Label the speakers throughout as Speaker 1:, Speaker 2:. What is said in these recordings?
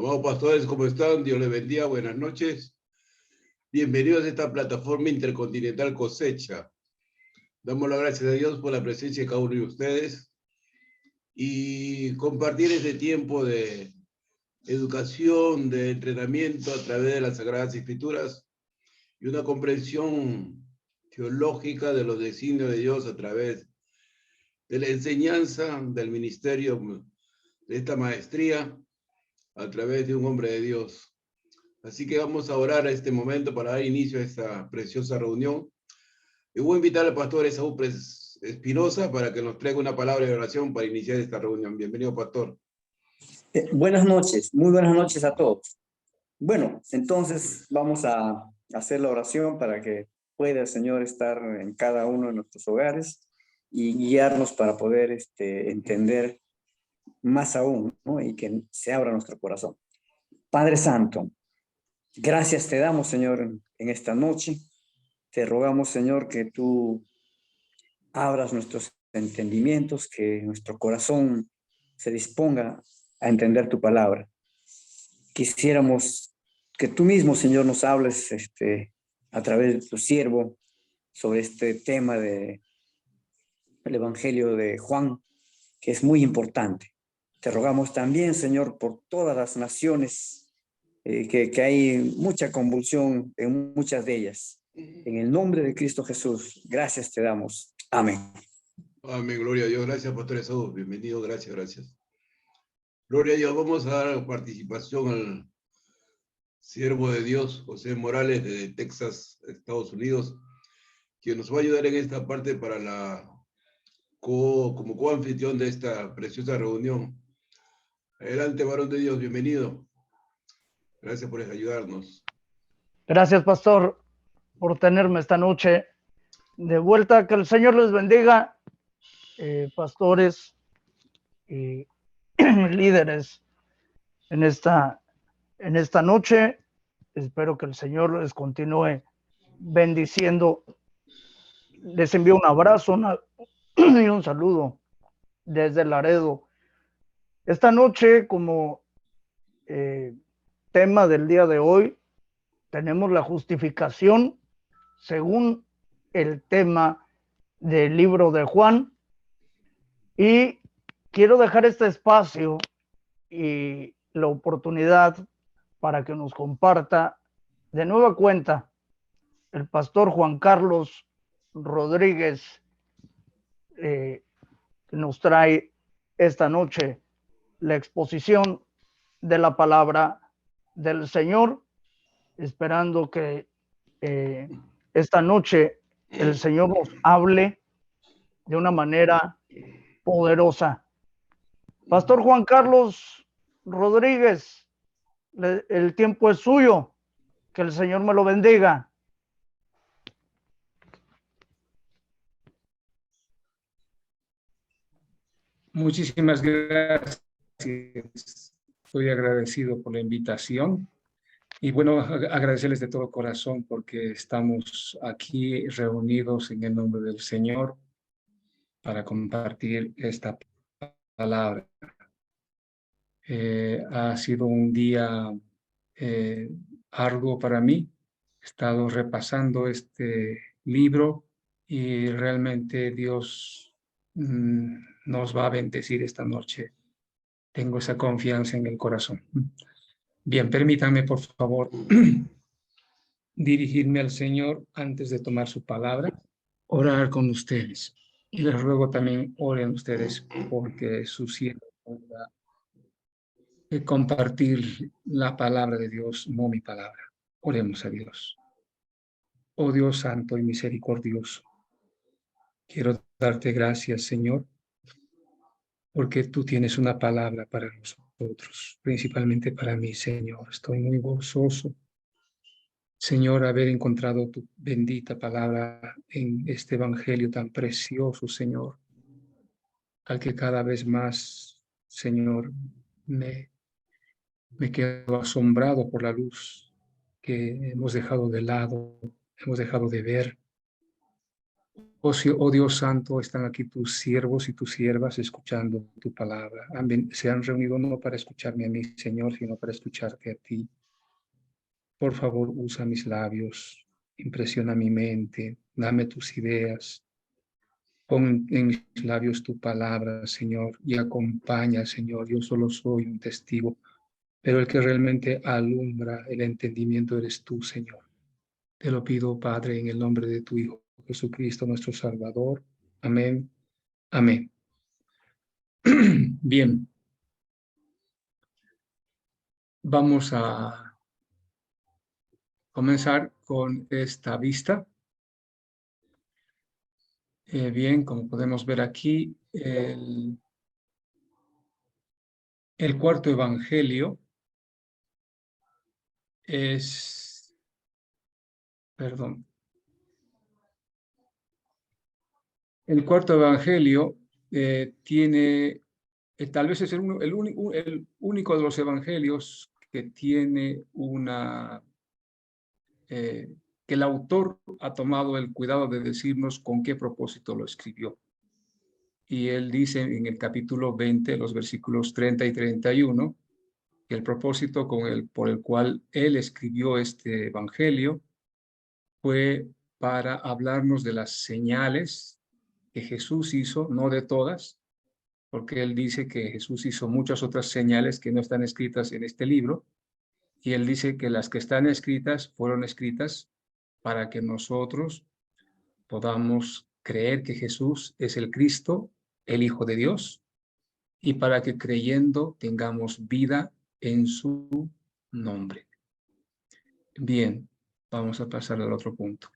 Speaker 1: Amados pastores, ¿cómo están? Dios les bendiga, buenas noches. Bienvenidos a esta plataforma intercontinental Cosecha. Damos las gracias a Dios por la presencia de cada uno de ustedes y compartir este tiempo de educación, de entrenamiento a través de las Sagradas Escrituras y una comprensión teológica de los designios de Dios a través de la enseñanza del ministerio de esta maestría a través de un hombre de Dios. Así que vamos a orar a este momento para dar inicio a esta preciosa reunión. Y voy a invitar al pastor Esaú Espinosa para que nos traiga una palabra de oración para iniciar esta reunión. Bienvenido, pastor.
Speaker 2: Buenas noches, muy buenas noches a todos. Bueno, entonces vamos a hacer la oración para que pueda el Señor estar en cada uno de nuestros hogares y guiarnos para poder entender más aún, ¿no? Y que se abra nuestro corazón. Padre Santo, gracias te damos, Señor, en esta noche. Te rogamos, Señor, que tú abras nuestros entendimientos, que nuestro corazón se disponga a entender tu palabra. Quisiéramos que tú mismo, Señor, nos hables a través de tu siervo sobre este tema del Evangelio de Juan, que es muy importante. Te rogamos también, Señor, por todas las naciones, que hay mucha convulsión en muchas de ellas. En el nombre de Cristo Jesús, gracias te damos. Amén.
Speaker 1: Amén, gloria a Dios. Gracias, pastor Esaú. Bienvenido, gracias. Gloria a Dios. Vamos a dar participación al siervo de Dios, José Morales, de Texas, Estados Unidos, quien nos va a ayudar en esta parte para como coanfitrión de esta preciosa reunión. Adelante, varón de Dios, bienvenido. Gracias por ayudarnos.
Speaker 3: Gracias, pastor, por tenerme esta noche de vuelta. Que el Señor les bendiga, pastores y líderes en esta noche. Espero que el Señor les continúe bendiciendo. Les envío un abrazo y un saludo desde Laredo. Esta noche, como tema del día de hoy, tenemos la justificación según el tema del libro de Juan, y quiero dejar este espacio y la oportunidad para que nos comparta de nueva cuenta el pastor Juan Carlos Rodríguez, que nos trae esta noche la exposición de la palabra del Señor, esperando que esta noche el Señor nos hable de una manera poderosa. Pastor Juan Carlos Rodríguez, el tiempo es suyo. Que el Señor me lo bendiga.
Speaker 4: Muchísimas gracias. Estoy agradecido por la invitación. Y bueno, agradecerles de todo corazón porque estamos aquí reunidos en el nombre del Señor para compartir esta palabra. Ha sido un día arduo para mí. He estado repasando este libro y realmente Dios nos va a bendecir esta noche. Tengo esa confianza en el corazón. Bien, permítanme por favor dirigirme al Señor antes de tomar su palabra, orar con ustedes. Y les ruego también oren ustedes porque su siervo pueda compartir la palabra de Dios, no mi palabra. Oremos a Dios. Oh Dios santo y misericordioso, quiero darte gracias, Señor, porque tú tienes una palabra para nosotros, principalmente para mí, Señor. Estoy muy gozoso, Señor, haber encontrado tu bendita palabra en este evangelio tan precioso, Señor, al que cada vez más, Señor, me quedo asombrado por la luz que hemos dejado de lado, hemos dejado de ver. Oh Dios Santo, están aquí tus siervos y tus siervas escuchando tu palabra. Se han reunido no para escucharme a mí, Señor, sino para escucharte a ti. Por favor, usa mis labios, impresiona mi mente, dame tus ideas. Pon en mis labios tu palabra, Señor, y acompaña, Señor. Yo solo soy un testigo, pero el que realmente alumbra el entendimiento eres tú, Señor. Te lo pido, Padre, en el nombre de tu Hijo Jesucristo, nuestro Salvador. Amén. Amén. Bien. Vamos a comenzar con esta vista. Bien, como podemos ver aquí, el cuarto evangelio es, perdón, el cuarto evangelio tiene, tal vez es el único de los evangelios que tiene una, que el autor ha tomado el cuidado de decirnos con qué propósito lo escribió. Y él dice en el capítulo 20, los versículos 30 y 31, que el propósito por el cual él escribió este evangelio fue para hablarnos de las señales que Jesús hizo, no de todas, porque él dice que Jesús hizo muchas otras señales que no están escritas en este libro, y él dice que las que están escritas fueron escritas para que nosotros podamos creer que Jesús es el Cristo, el Hijo de Dios, y para que creyendo tengamos vida en su nombre. Bien, vamos a pasar al otro punto.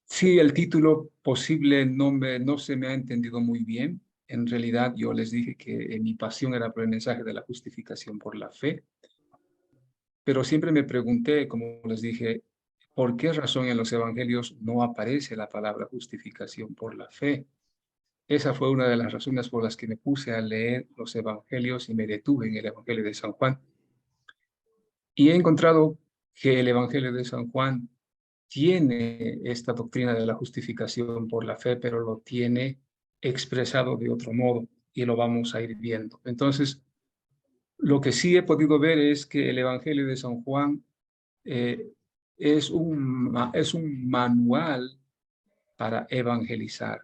Speaker 4: Sí, el título posible no se me ha entendido muy bien. En realidad, yo les dije que mi pasión era por el mensaje de la justificación por la fe, pero siempre me pregunté, como les dije, ¿por qué razón en los evangelios no aparece la palabra justificación por la fe? Esa fue una de las razones por las que me puse a leer los evangelios y me detuve en el evangelio de San Juan. Y he encontrado que el evangelio de San Juan tiene esta doctrina de la justificación por la fe, pero lo tiene expresado de otro modo y lo vamos a ir viendo. Entonces, lo que sí he podido ver es que el Evangelio de San Juan es un manual para evangelizar.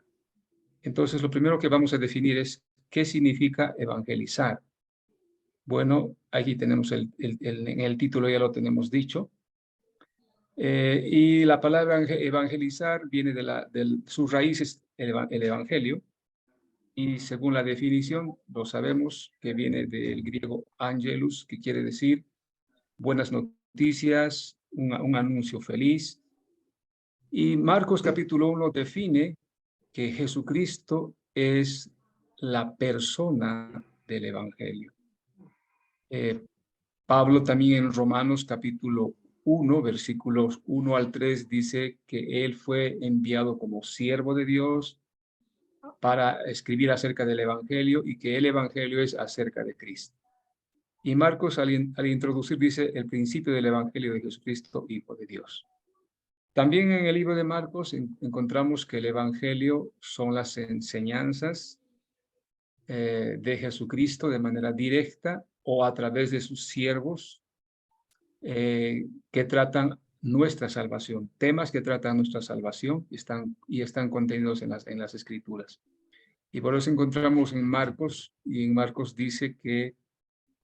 Speaker 4: Entonces, lo primero que vamos a definir es qué significa evangelizar. Bueno, aquí tenemos en el título ya lo tenemos dicho. Y la palabra evangelizar viene de sus raíces, el evangelio, y según la definición, lo sabemos que viene del griego angelus, que quiere decir buenas noticias, un anuncio feliz. Y Marcos capítulo 1 define que Jesucristo es la persona del evangelio. Pablo también en Romanos capítulo 1, versículos 1 al 3, dice que él fue enviado como siervo de Dios para escribir acerca del evangelio y que el evangelio es acerca de Cristo. Y Marcos al introducir dice el principio del evangelio de Jesucristo, Hijo de Dios. También en el libro de Marcos encontramos que el evangelio son las enseñanzas de Jesucristo de manera directa o a través de sus siervos que tratan nuestra salvación, temas que tratan nuestra salvación y están contenidos en las Escrituras. Y por eso encontramos en Marcos, y en Marcos dice que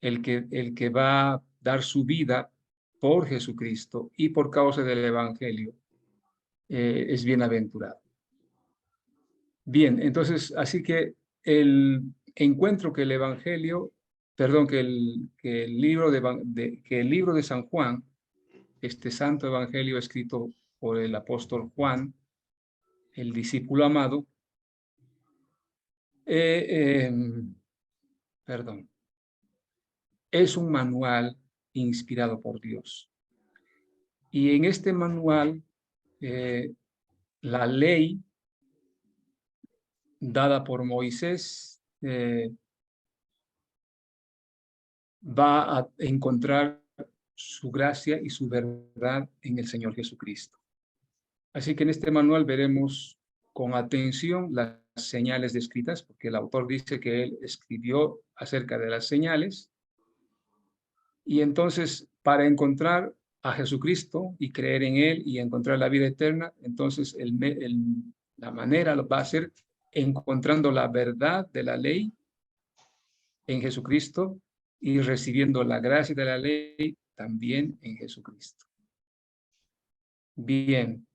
Speaker 4: el que va a dar su vida por Jesucristo y por causa del Evangelio es bienaventurado. Bien, entonces, así que el encuentro que el Evangelio, perdón, que el libro de San Juan, este santo Evangelio escrito por el apóstol Juan, el discípulo amado, perdón, es un manual inspirado por Dios. Y en este manual, la ley dada por Moisés va a encontrar su gracia y su verdad en el Señor Jesucristo. Así que en este manual veremos con atención las señales descritas, porque el autor dice que él escribió acerca de las señales. Y entonces, para encontrar a Jesucristo y creer en él y encontrar la vida eterna, entonces la manera lo va a ser encontrando la verdad de la ley en Jesucristo y recibiendo la gracia de la ley también en Jesucristo. Bien,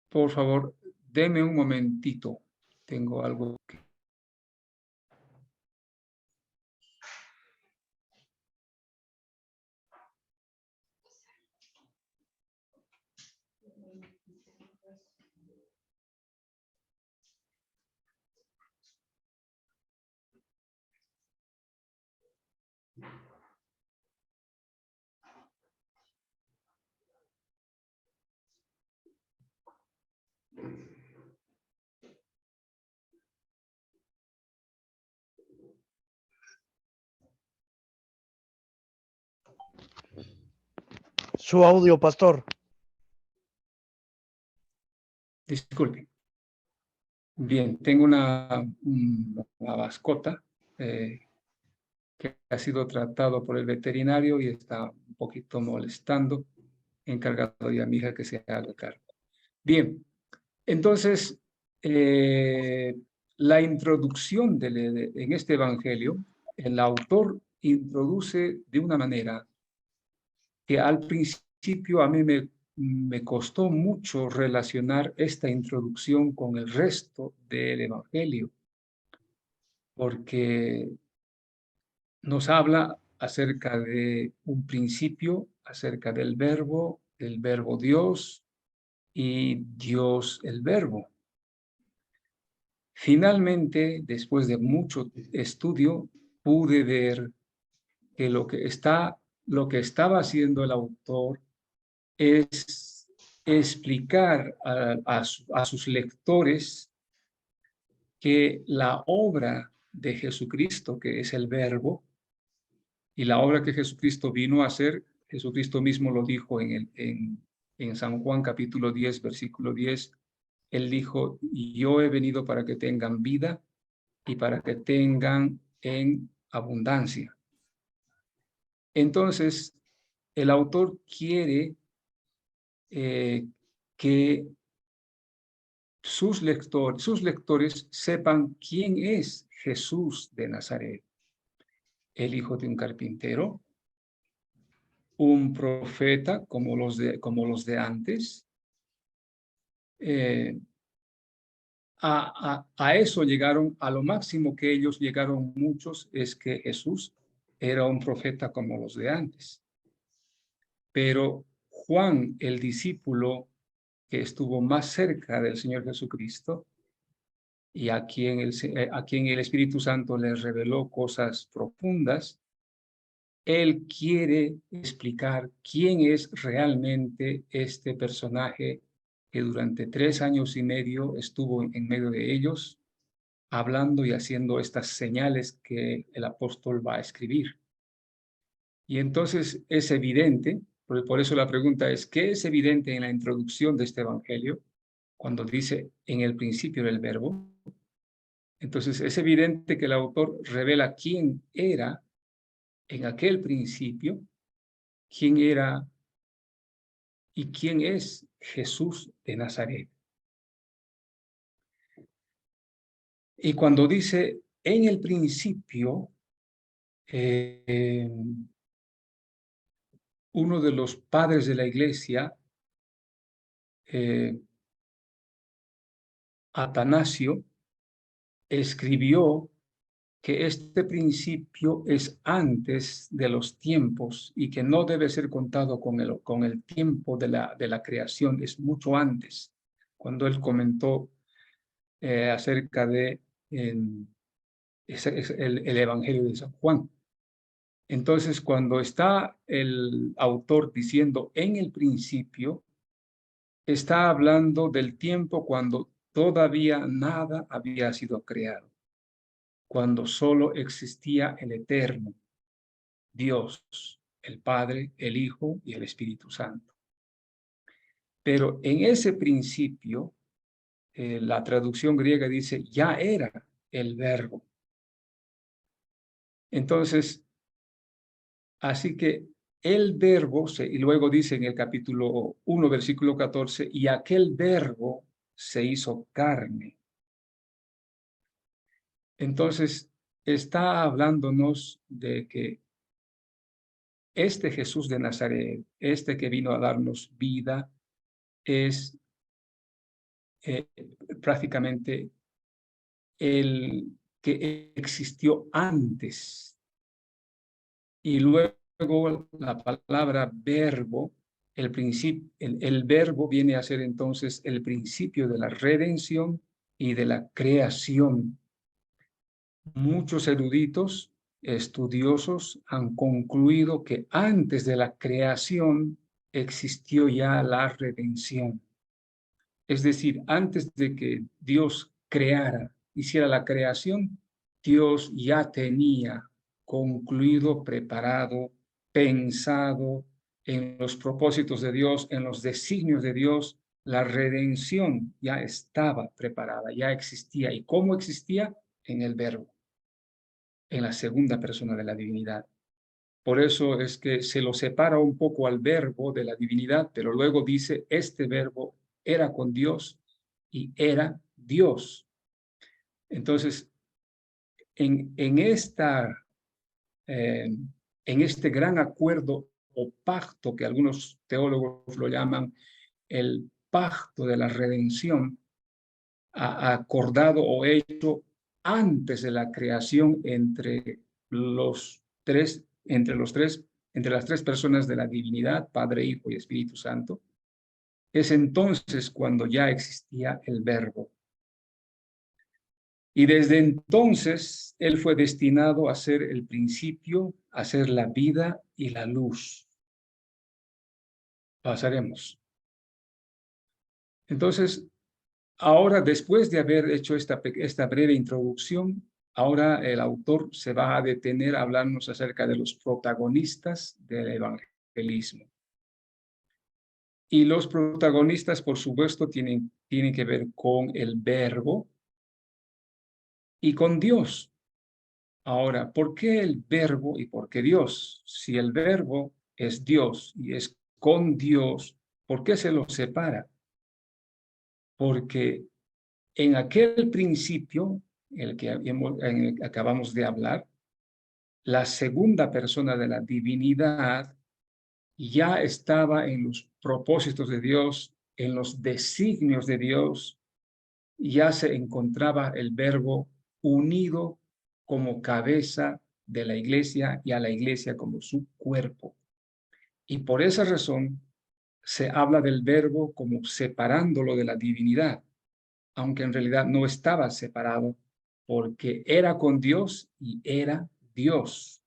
Speaker 4: por favor, deme un momentito. Tengo algo que...
Speaker 3: Su audio, pastor.
Speaker 4: Disculpe. Bien, tengo una mascota que ha sido tratado por el veterinario y está un poquito molestando. He encargado ya a mi hija que se haga cargo. Bien, entonces, la introducción en este evangelio, el autor introduce de una manera que al principio a mí me costó mucho relacionar esta introducción con el resto del evangelio, porque nos habla acerca de un principio, acerca del verbo Dios y Dios el verbo. Finalmente, después de mucho estudio, pude ver que lo que estaba haciendo el autor es explicar a sus lectores que la obra de Jesucristo, que es el verbo, y la obra que Jesucristo vino a hacer, Jesucristo mismo lo dijo en San Juan capítulo 10, versículo 10, él dijo, yo he venido para que tengan vida y para que tengan en abundancia. Entonces, el autor quiere que sus lectores sepan quién es Jesús de Nazaret, el hijo de un carpintero, un profeta como los de antes. A eso llegaron, a lo máximo que ellos llegaron muchos es que Jesús era un profeta como los de antes. Pero Juan, el discípulo que estuvo más cerca del Señor Jesucristo y a quien el Espíritu Santo le reveló cosas profundas, él quiere explicar quién es realmente este personaje que durante 3 años y medio estuvo en medio de ellos, hablando y haciendo estas señales que el apóstol va a escribir. Y entonces es evidente, por eso la pregunta es, ¿qué es evidente en la introducción de este evangelio? Cuando dice, en el principio del verbo. Entonces es evidente que el autor revela quién era en aquel principio, quién era y quién es Jesús de Nazaret. Y cuando dice, en el principio, uno de los padres de la iglesia, Atanasio, escribió que este principio es antes de los tiempos y que no debe ser contado con el tiempo de la creación, es mucho antes, cuando él comentó acerca de el Evangelio de San Juan. Entonces, cuando está el autor diciendo en el principio, está hablando del tiempo cuando todavía nada había sido creado, cuando solo existía el Eterno. Dios, el Padre, el Hijo y el Espíritu Santo. Pero en ese principio, la traducción griega dice, ya era el verbo. Entonces, así que el verbo, y luego dice en el capítulo 1, versículo 14, y aquel verbo se hizo carne. Entonces, está hablándonos de que este Jesús de Nazaret, este que vino a darnos vida, es prácticamente el que existió antes. Y luego la palabra verbo, el verbo viene a ser entonces el principio de la redención y de la creación. Muchos eruditos, estudiosos, han concluido que antes de la creación existió ya la redención. Es decir, antes de que Dios hiciera la creación, Dios ya tenía concluido, preparado, pensado en los propósitos de Dios, en los designios de Dios. La redención ya estaba preparada, ya existía. ¿Y cómo existía? En el Verbo, en la segunda persona de la divinidad. Por eso es que se lo separa un poco al Verbo de la divinidad, pero luego dice, este Verbo era con Dios y era Dios. Entonces, en este gran acuerdo o pacto que algunos teólogos lo llaman el pacto de la redención, acordado o hecho antes de la creación entre las tres personas de la divinidad, Padre, Hijo y Espíritu Santo, es entonces cuando ya existía el Verbo. Y desde entonces él fue destinado a ser el principio, a ser la vida y la luz. Pasaremos. Entonces, ahora, después de haber hecho esta breve introducción, ahora el autor se va a detener a hablarnos acerca de los protagonistas del evangelismo. Y los protagonistas, por supuesto, tienen que ver con el Verbo y con Dios. Ahora, ¿por qué el Verbo y por qué Dios? Si el Verbo es Dios y es con Dios, ¿por qué se los separa? Porque en aquel principio, en el que acabamos de hablar, la segunda persona de la divinidad ya estaba en los propósitos de Dios, en los designios de Dios, ya se encontraba el Verbo unido como cabeza de la iglesia y a la iglesia como su cuerpo. Y por esa razón se habla del Verbo como separándolo de la divinidad, aunque en realidad no estaba separado, porque era con Dios y era Dios.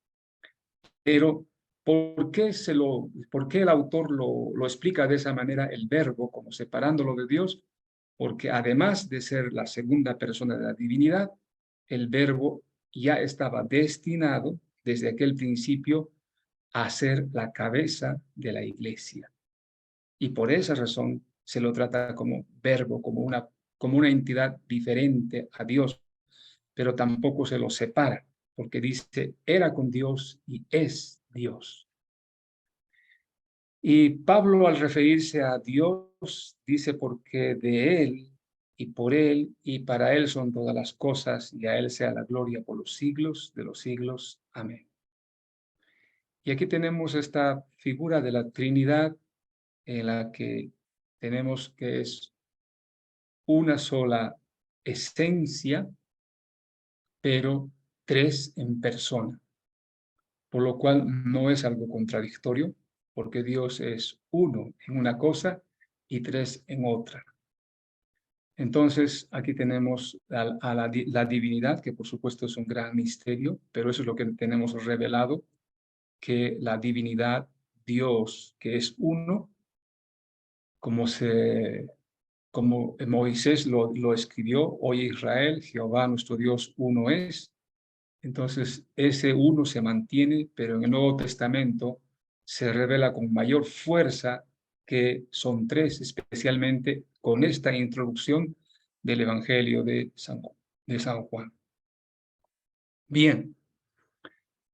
Speaker 4: Pero, ¿por qué el autor lo explica de esa manera, el Verbo, como separándolo de Dios? Porque además de ser la segunda persona de la divinidad, el Verbo ya estaba destinado desde aquel principio a ser la cabeza de la iglesia. Y por esa razón se lo trata como Verbo, como una entidad diferente a Dios, pero tampoco se lo separa, porque dice, era con Dios y es Dios. Y Pablo, al referirse a Dios, dice, porque de Él y por Él y para Él son todas las cosas, y a Él sea la gloria por los siglos de los siglos. Amén. Y aquí tenemos esta figura de la Trinidad, en la que tenemos que es una sola esencia, pero tres en persona, por lo cual no es algo contradictorio, porque Dios es uno en una cosa y tres en otra. Entonces, aquí tenemos a la divinidad, que por supuesto es un gran misterio, pero eso es lo que tenemos revelado, que la divinidad, Dios, que es uno, como Moisés lo escribió, oye Israel, Jehová nuestro Dios uno es, Entonces, ese uno se mantiene, pero en el Nuevo Testamento se revela con mayor fuerza que son tres, especialmente con esta introducción del Evangelio de San Juan. Bien,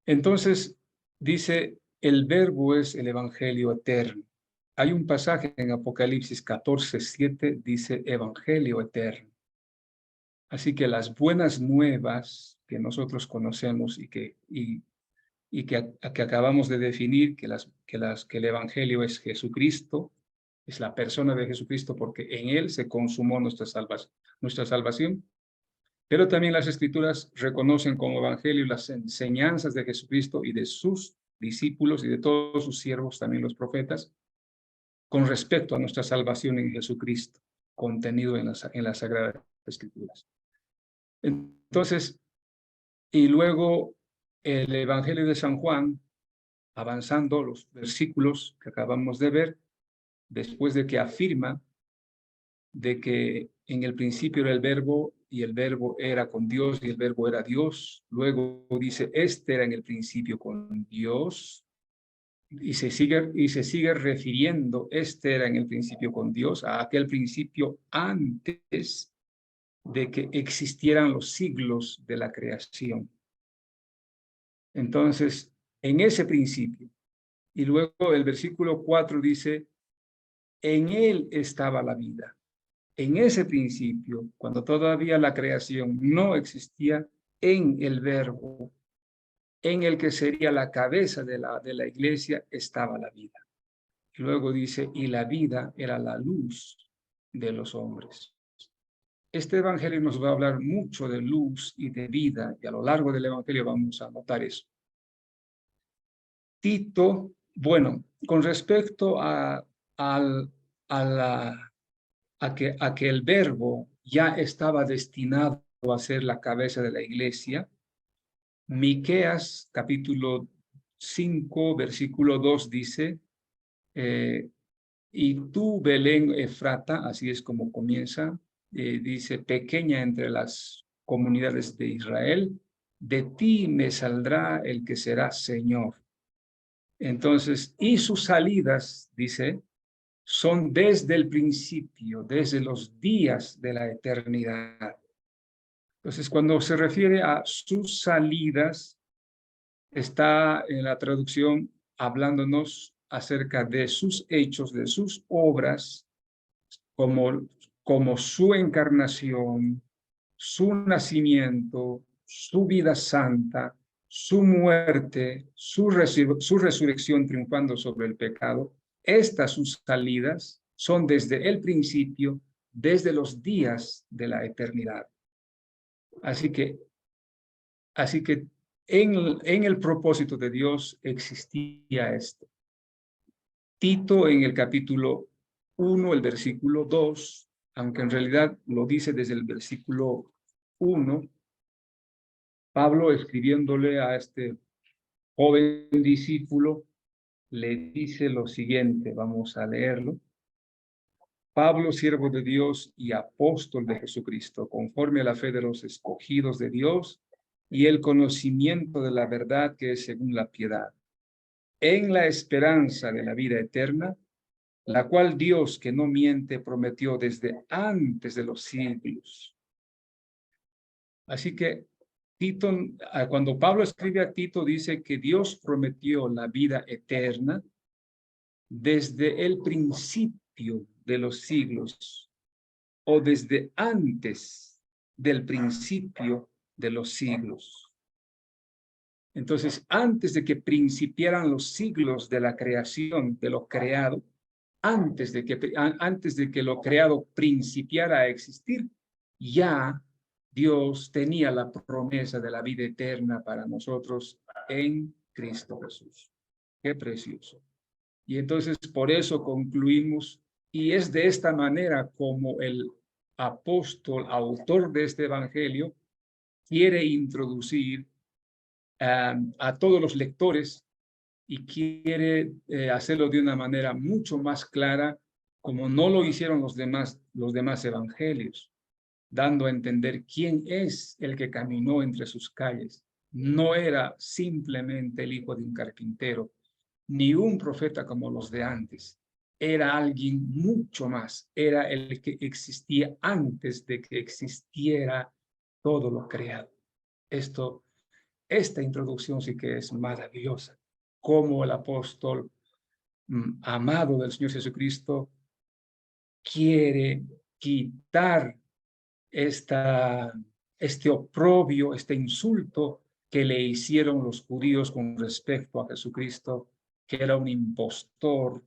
Speaker 4: entonces dice, el verbo es el Evangelio eterno. Hay un pasaje en Apocalipsis 14:7, dice Evangelio eterno. Así que las buenas nuevas que nosotros conocemos y que acabamos de definir, que el Evangelio es Jesucristo, es la persona de Jesucristo, porque en Él se consumó nuestra salvación. Pero también las Escrituras reconocen como Evangelio las enseñanzas de Jesucristo y de sus discípulos y de todos sus siervos, también los profetas, con respecto a nuestra salvación en Jesucristo, contenido en las Sagradas Escrituras. Entonces, y luego el Evangelio de San Juan, avanzando los versículos que acabamos de ver, después de que afirma de que en el principio era el verbo y el verbo era con Dios y el verbo era Dios, luego dice, este era en el principio con Dios, y se sigue refiriendo, este era en el principio con Dios, a aquel principio antes de que existieran los siglos de la creación. Entonces, en ese principio, y luego el versículo 4 dice, en él estaba la vida. En ese principio, cuando todavía la creación no existía, en el verbo, en el que sería la cabeza de la iglesia, estaba la vida. Y luego dice, y la vida era la luz de los hombres. Este evangelio nos va a hablar mucho de luz y de vida, y a lo largo del evangelio vamos a notar eso. Tito, bueno, con respecto a que el verbo ya estaba destinado a ser la cabeza de la iglesia, Miqueas capítulo 5, versículo 2 dice, y tú, Belén Efrata, así es como comienza, dice, pequeña entre las comunidades de Israel, de ti me saldrá el que será Señor. Entonces, y sus salidas, dice, son desde el principio, desde los días de la eternidad. Entonces, cuando se refiere a sus salidas, está en la traducción hablándonos acerca de sus hechos, de sus obras, como su encarnación, su nacimiento, su vida santa, su muerte, su resurrección triunfando sobre el pecado. Estas sus salidas son desde el principio, desde los días de la eternidad. Así que en el propósito de Dios existía esto. Tito en el capítulo 1, el versículo 2, aunque en realidad lo dice desde el versículo 1, Pablo escribiéndole a este joven discípulo, le dice lo siguiente, vamos a leerlo. Pablo, siervo de Dios y apóstol de Jesucristo, conforme a la fe de los escogidos de Dios y el conocimiento de la verdad que es según la piedad, en la esperanza de la vida eterna, la cual Dios, que no miente, prometió desde antes de los siglos. Así que Tito, cuando Pablo escribe a Tito, dice que Dios prometió la vida eterna desde el principio de los siglos o desde antes del principio de los siglos. Entonces, antes de que principiaran los siglos de la creación, de lo creado, antes de que lo creado principiara a existir, ya Dios tenía la promesa de la vida eterna para nosotros en Cristo Jesús. Qué precioso. Y entonces por eso concluimos, y es de esta manera como el apóstol, autor de este evangelio, quiere introducir a todos los lectores y quiere hacerlo de una manera mucho más clara, como no lo hicieron los demás evangelios, dando a entender quién es el que caminó entre sus calles, no era simplemente el hijo de un carpintero, ni un profeta como los de antes. Era alguien mucho más. Era el que existía antes de que existiera todo lo creado. Esta introducción sí que es maravillosa. Como el apóstol amado del Señor Jesucristo quiere quitar este oprobio, este insulto que le hicieron los judíos con respecto a Jesucristo, que era un impostor,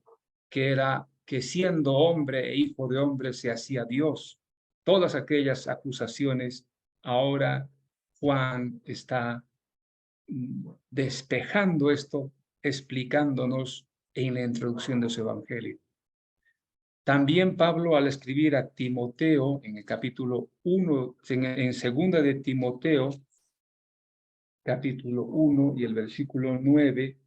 Speaker 4: que siendo hombre e hijo de hombre se hacía Dios. Todas aquellas acusaciones, ahora Juan está despejando esto, explicándonos en la introducción de su evangelio. También Pablo, al escribir a Timoteo, en el capítulo 1, en segunda de Timoteo, capítulo 1 y el versículo 9,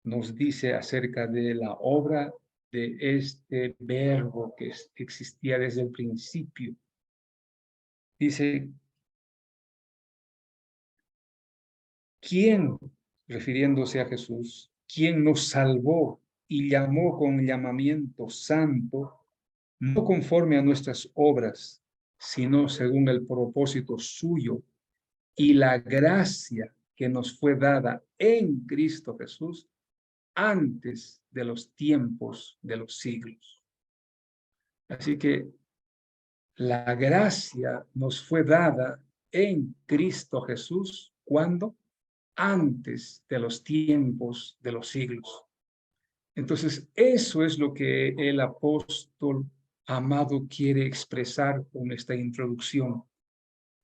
Speaker 4: nos dice acerca de la obra de este verbo que existía desde el principio. Dice, ¿quién, refiriéndose a Jesús, quién nos salvó y llamó con llamamiento santo, no conforme a nuestras obras, sino según el propósito suyo y la gracia que nos fue dada en Cristo Jesús antes de los tiempos de los siglos? Así que la gracia nos fue dada en Cristo Jesús, ¿cuándo? Antes de los tiempos de los siglos. Entonces, eso es lo que el apóstol amado quiere expresar con esta introducción.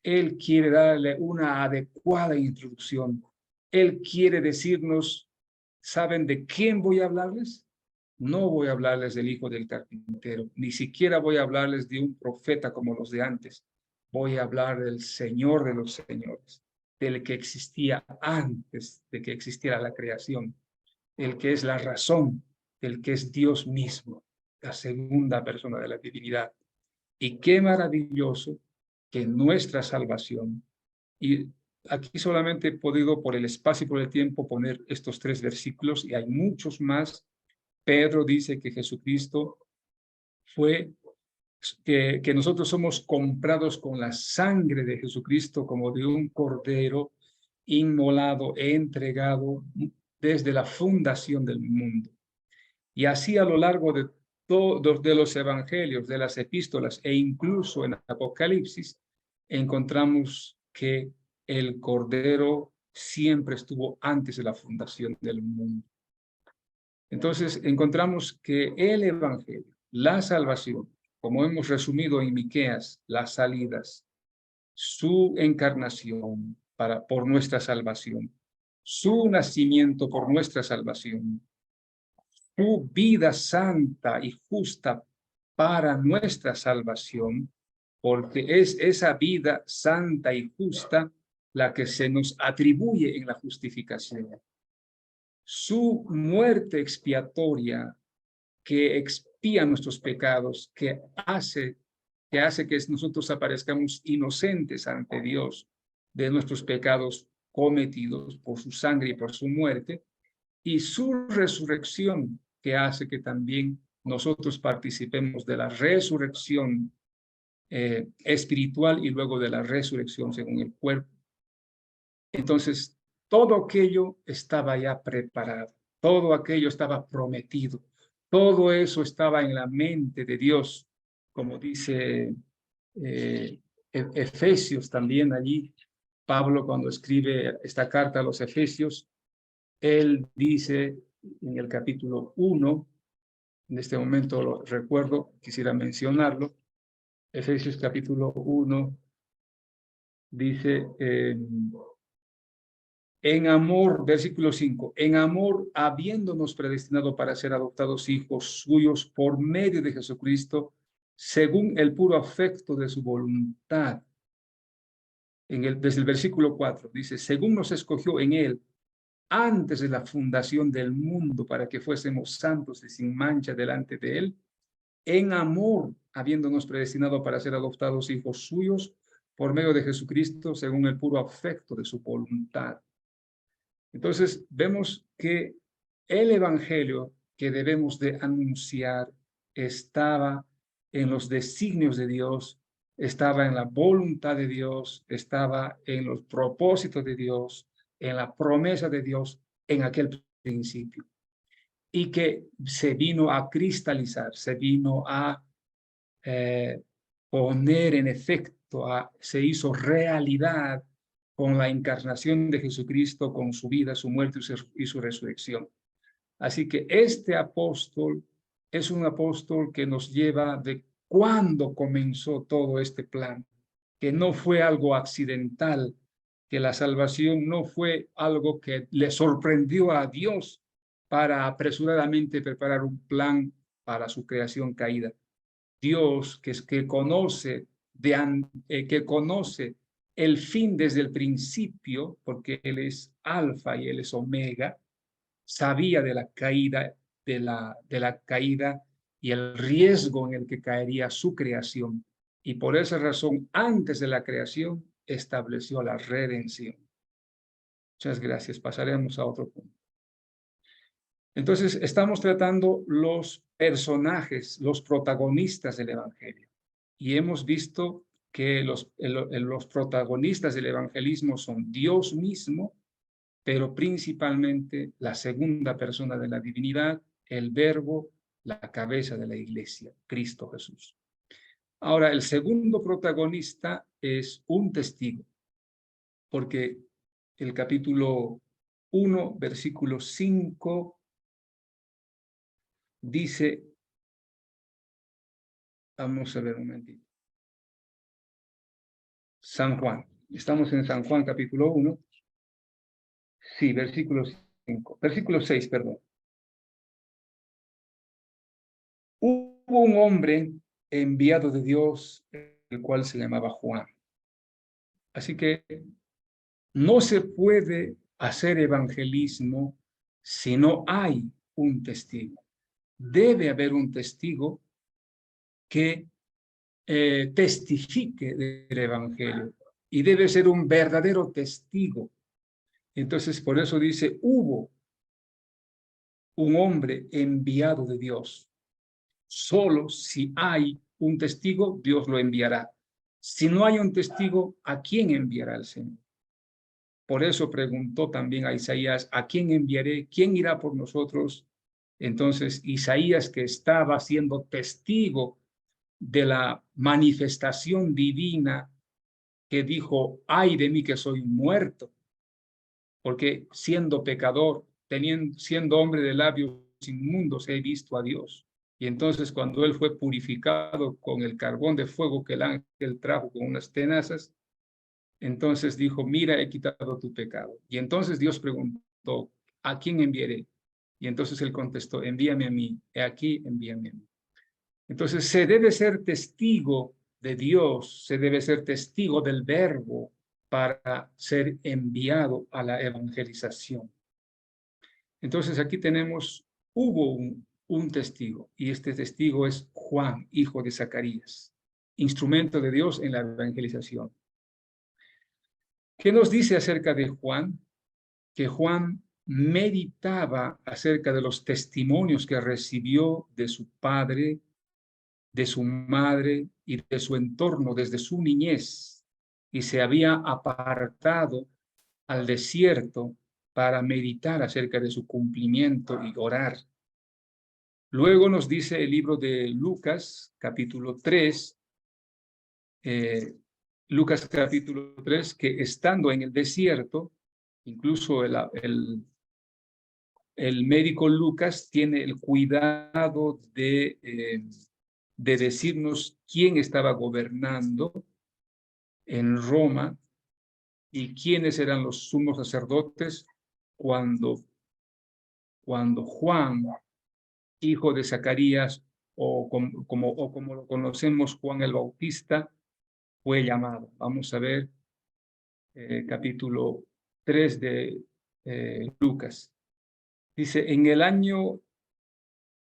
Speaker 4: Él quiere darle una adecuada introducción. Él quiere decirnos, ¿saben de quién voy a hablarles? No voy a hablarles del hijo del carpintero, ni siquiera voy a hablarles de un profeta como los de antes. Voy a hablar del Señor de los señores, del que existía antes de que existiera la creación, el que es la razón, el que es Dios mismo, la segunda persona de la divinidad. Y qué maravilloso que nuestra salvación, y aquí solamente he podido por el espacio y por el tiempo poner estos 3 versículos, y hay muchos más. Pedro dice que Jesucristo que nosotros somos comprados con la sangre de Jesucristo como de un cordero inmolado e entregado desde la fundación del mundo. Y así a lo largo de todos de los evangelios, de las epístolas e incluso en Apocalipsis, encontramos que el Cordero siempre estuvo antes de la fundación del mundo. Entonces encontramos que el evangelio, la salvación, como hemos resumido en Miqueas, las salidas, su encarnación por nuestra salvación, su nacimiento por nuestra salvación, su vida santa y justa para nuestra salvación, porque es esa vida santa y justa la que se nos atribuye en la justificación. Su muerte expiatoria que expía nuestros pecados, que hace que nosotros aparezcamos inocentes ante Dios de nuestros pecados cometidos por su sangre y por su muerte, y su resurrección, que hace que también nosotros participemos de la resurrección espiritual y luego de la resurrección según el cuerpo. Entonces, todo aquello estaba ya preparado, todo aquello estaba prometido, todo eso estaba en la mente de Dios, como dice Efesios también allí. Pablo, cuando escribe esta carta a los Efesios, él dice en el capítulo 1, en este momento lo recuerdo, quisiera mencionarlo, Efesios capítulo 1, dice, en amor, versículo 5, en amor, habiéndonos predestinado para ser adoptados hijos suyos por medio de Jesucristo, según el puro afecto de su voluntad. Desde el versículo 4, dice, según nos escogió en él, antes de la fundación del mundo, para que fuésemos santos y sin mancha delante de él, en amor, habiéndonos predestinado para ser adoptados hijos suyos, por medio de Jesucristo, según el puro afecto de su voluntad. Entonces, vemos que el evangelio que debemos de anunciar estaba en los designios de Dios, estaba en la voluntad de Dios, estaba en los propósitos de Dios, en la promesa de Dios en aquel principio. Y que se vino a cristalizar, se vino a poner en efecto, se hizo realidad con la encarnación de Jesucristo, con su vida, su muerte y su resurrección. Así que este apóstol es un apóstol que nos lleva de cuándo comenzó todo este plan, que no fue algo accidental, que la salvación no fue algo que le sorprendió a Dios para apresuradamente preparar un plan para su creación caída. Dios que conoce el fin desde el principio, porque Él es alfa y Él es omega, sabía de la caída, de la caída y el riesgo en el que caería su creación. Y por esa razón, antes de la creación, estableció la redención. Muchas gracias. Pasaremos a otro punto. Entonces, estamos tratando los personajes, los protagonistas del Evangelio. Y hemos visto que los protagonistas del evangelismo son Dios mismo, pero principalmente la segunda persona de la divinidad, el Verbo, la cabeza de la iglesia, Cristo Jesús. Ahora, el segundo protagonista es un testigo, porque el capítulo 1, versículo 5, dice, vamos a ver un momentito, San Juan. Estamos en San Juan, capítulo 1. Sí, versículo 5. Versículo 6, perdón. Hubo un hombre enviado de Dios, el cual se llamaba Juan. Así que no se puede hacer evangelismo si no hay un testigo. Debe haber un testigo que testifique del evangelio y debe ser un verdadero testigo. Entonces, por eso dice, hubo un hombre enviado de Dios. Solo si hay un testigo, Dios lo enviará. Si no hay un testigo, ¿a quién enviará el Señor? Por eso preguntó también a Isaías, ¿a quién enviaré? ¿Quién irá por nosotros? Entonces, Isaías, que estaba siendo testigo de la manifestación divina, que dijo, ay de mí que soy muerto, porque siendo pecador, siendo hombre de labios inmundos, he visto a Dios. Y entonces cuando él fue purificado con el carbón de fuego que el ángel trajo con unas tenazas, entonces dijo, mira, he quitado tu pecado. Y entonces Dios preguntó, ¿a quién enviaré? Y entonces él contestó, envíame a mí, he aquí, envíame a mí. Entonces se debe ser testigo de Dios, se debe ser testigo del Verbo para ser enviado a la evangelización. Entonces aquí hubo un testigo, y este testigo es Juan, hijo de Zacarías, instrumento de Dios en la evangelización. ¿Qué nos dice acerca de Juan? Que Juan meditaba acerca de los testimonios que recibió de su padre, de su madre y de su entorno desde su niñez, y se había apartado al desierto para meditar acerca de su cumplimiento y orar. Luego nos dice el libro de Lucas, capítulo 3, Lucas capítulo 3, que estando en el desierto, incluso el médico Lucas tiene el cuidado de decirnos quién estaba gobernando en Roma y quiénes eran los sumos sacerdotes cuando Juan, hijo de Zacarías, o como lo conocemos, Juan el Bautista, fue llamado. Vamos a ver capítulo 3 de Lucas. Dice, en el año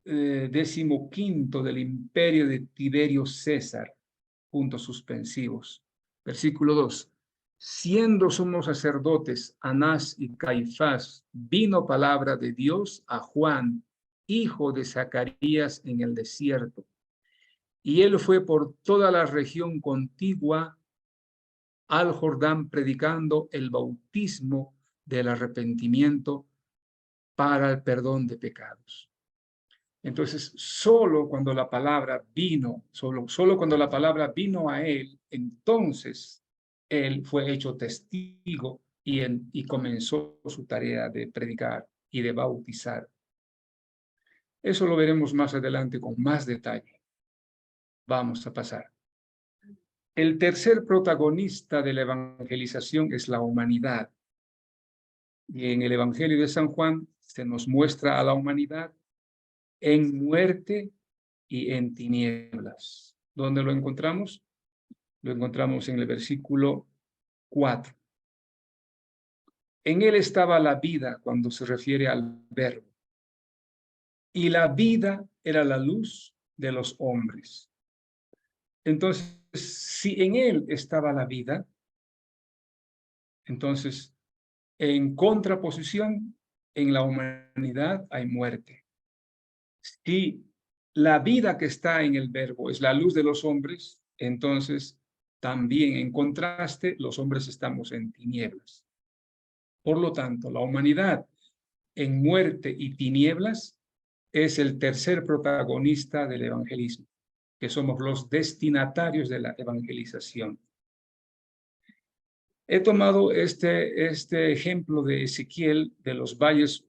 Speaker 4: 15 del imperio de Tiberio César, puntos suspensivos. Versículo 2. siendo sumos sacerdotes Anás y Caifás, vino palabra de Dios a Juan, hijo de Zacarías, en el desierto. Y él fue por toda la región contigua al Jordán, predicando el bautismo del arrepentimiento para el perdón de pecados. Entonces, solo cuando la palabra vino, solo cuando la palabra vino a él, entonces él fue hecho testigo y comenzó su tarea de predicar y de bautizar. Eso lo veremos más adelante con más detalle. Vamos a pasar. El tercer protagonista de la evangelización es la humanidad. Y en el Evangelio de San Juan se nos muestra a la humanidad en muerte y en tinieblas. ¿Dónde lo encontramos? Lo encontramos en el versículo 4. En él estaba la vida, cuando se refiere al verbo. Y la vida era la luz de los hombres. Entonces, si en él estaba la vida, entonces, en contraposición, en la humanidad hay muerte. Si la vida que está en el verbo es la luz de los hombres, entonces también en contraste los hombres estamos en tinieblas. Por lo tanto, la humanidad en muerte y tinieblas es el tercer protagonista del evangelismo, que somos los destinatarios de la evangelización. He tomado este ejemplo de Ezequiel de los valles,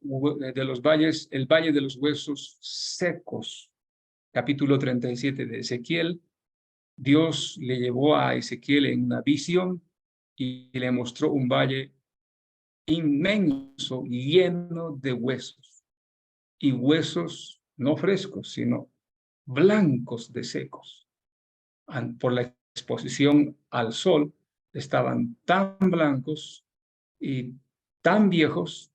Speaker 4: el valle de los huesos secos, capítulo 37 de Ezequiel. Dios le llevó a Ezequiel en una visión y le mostró un valle inmenso, lleno de huesos, y huesos no frescos, sino blancos de secos. Por la exposición al sol, estaban tan blancos y tan viejos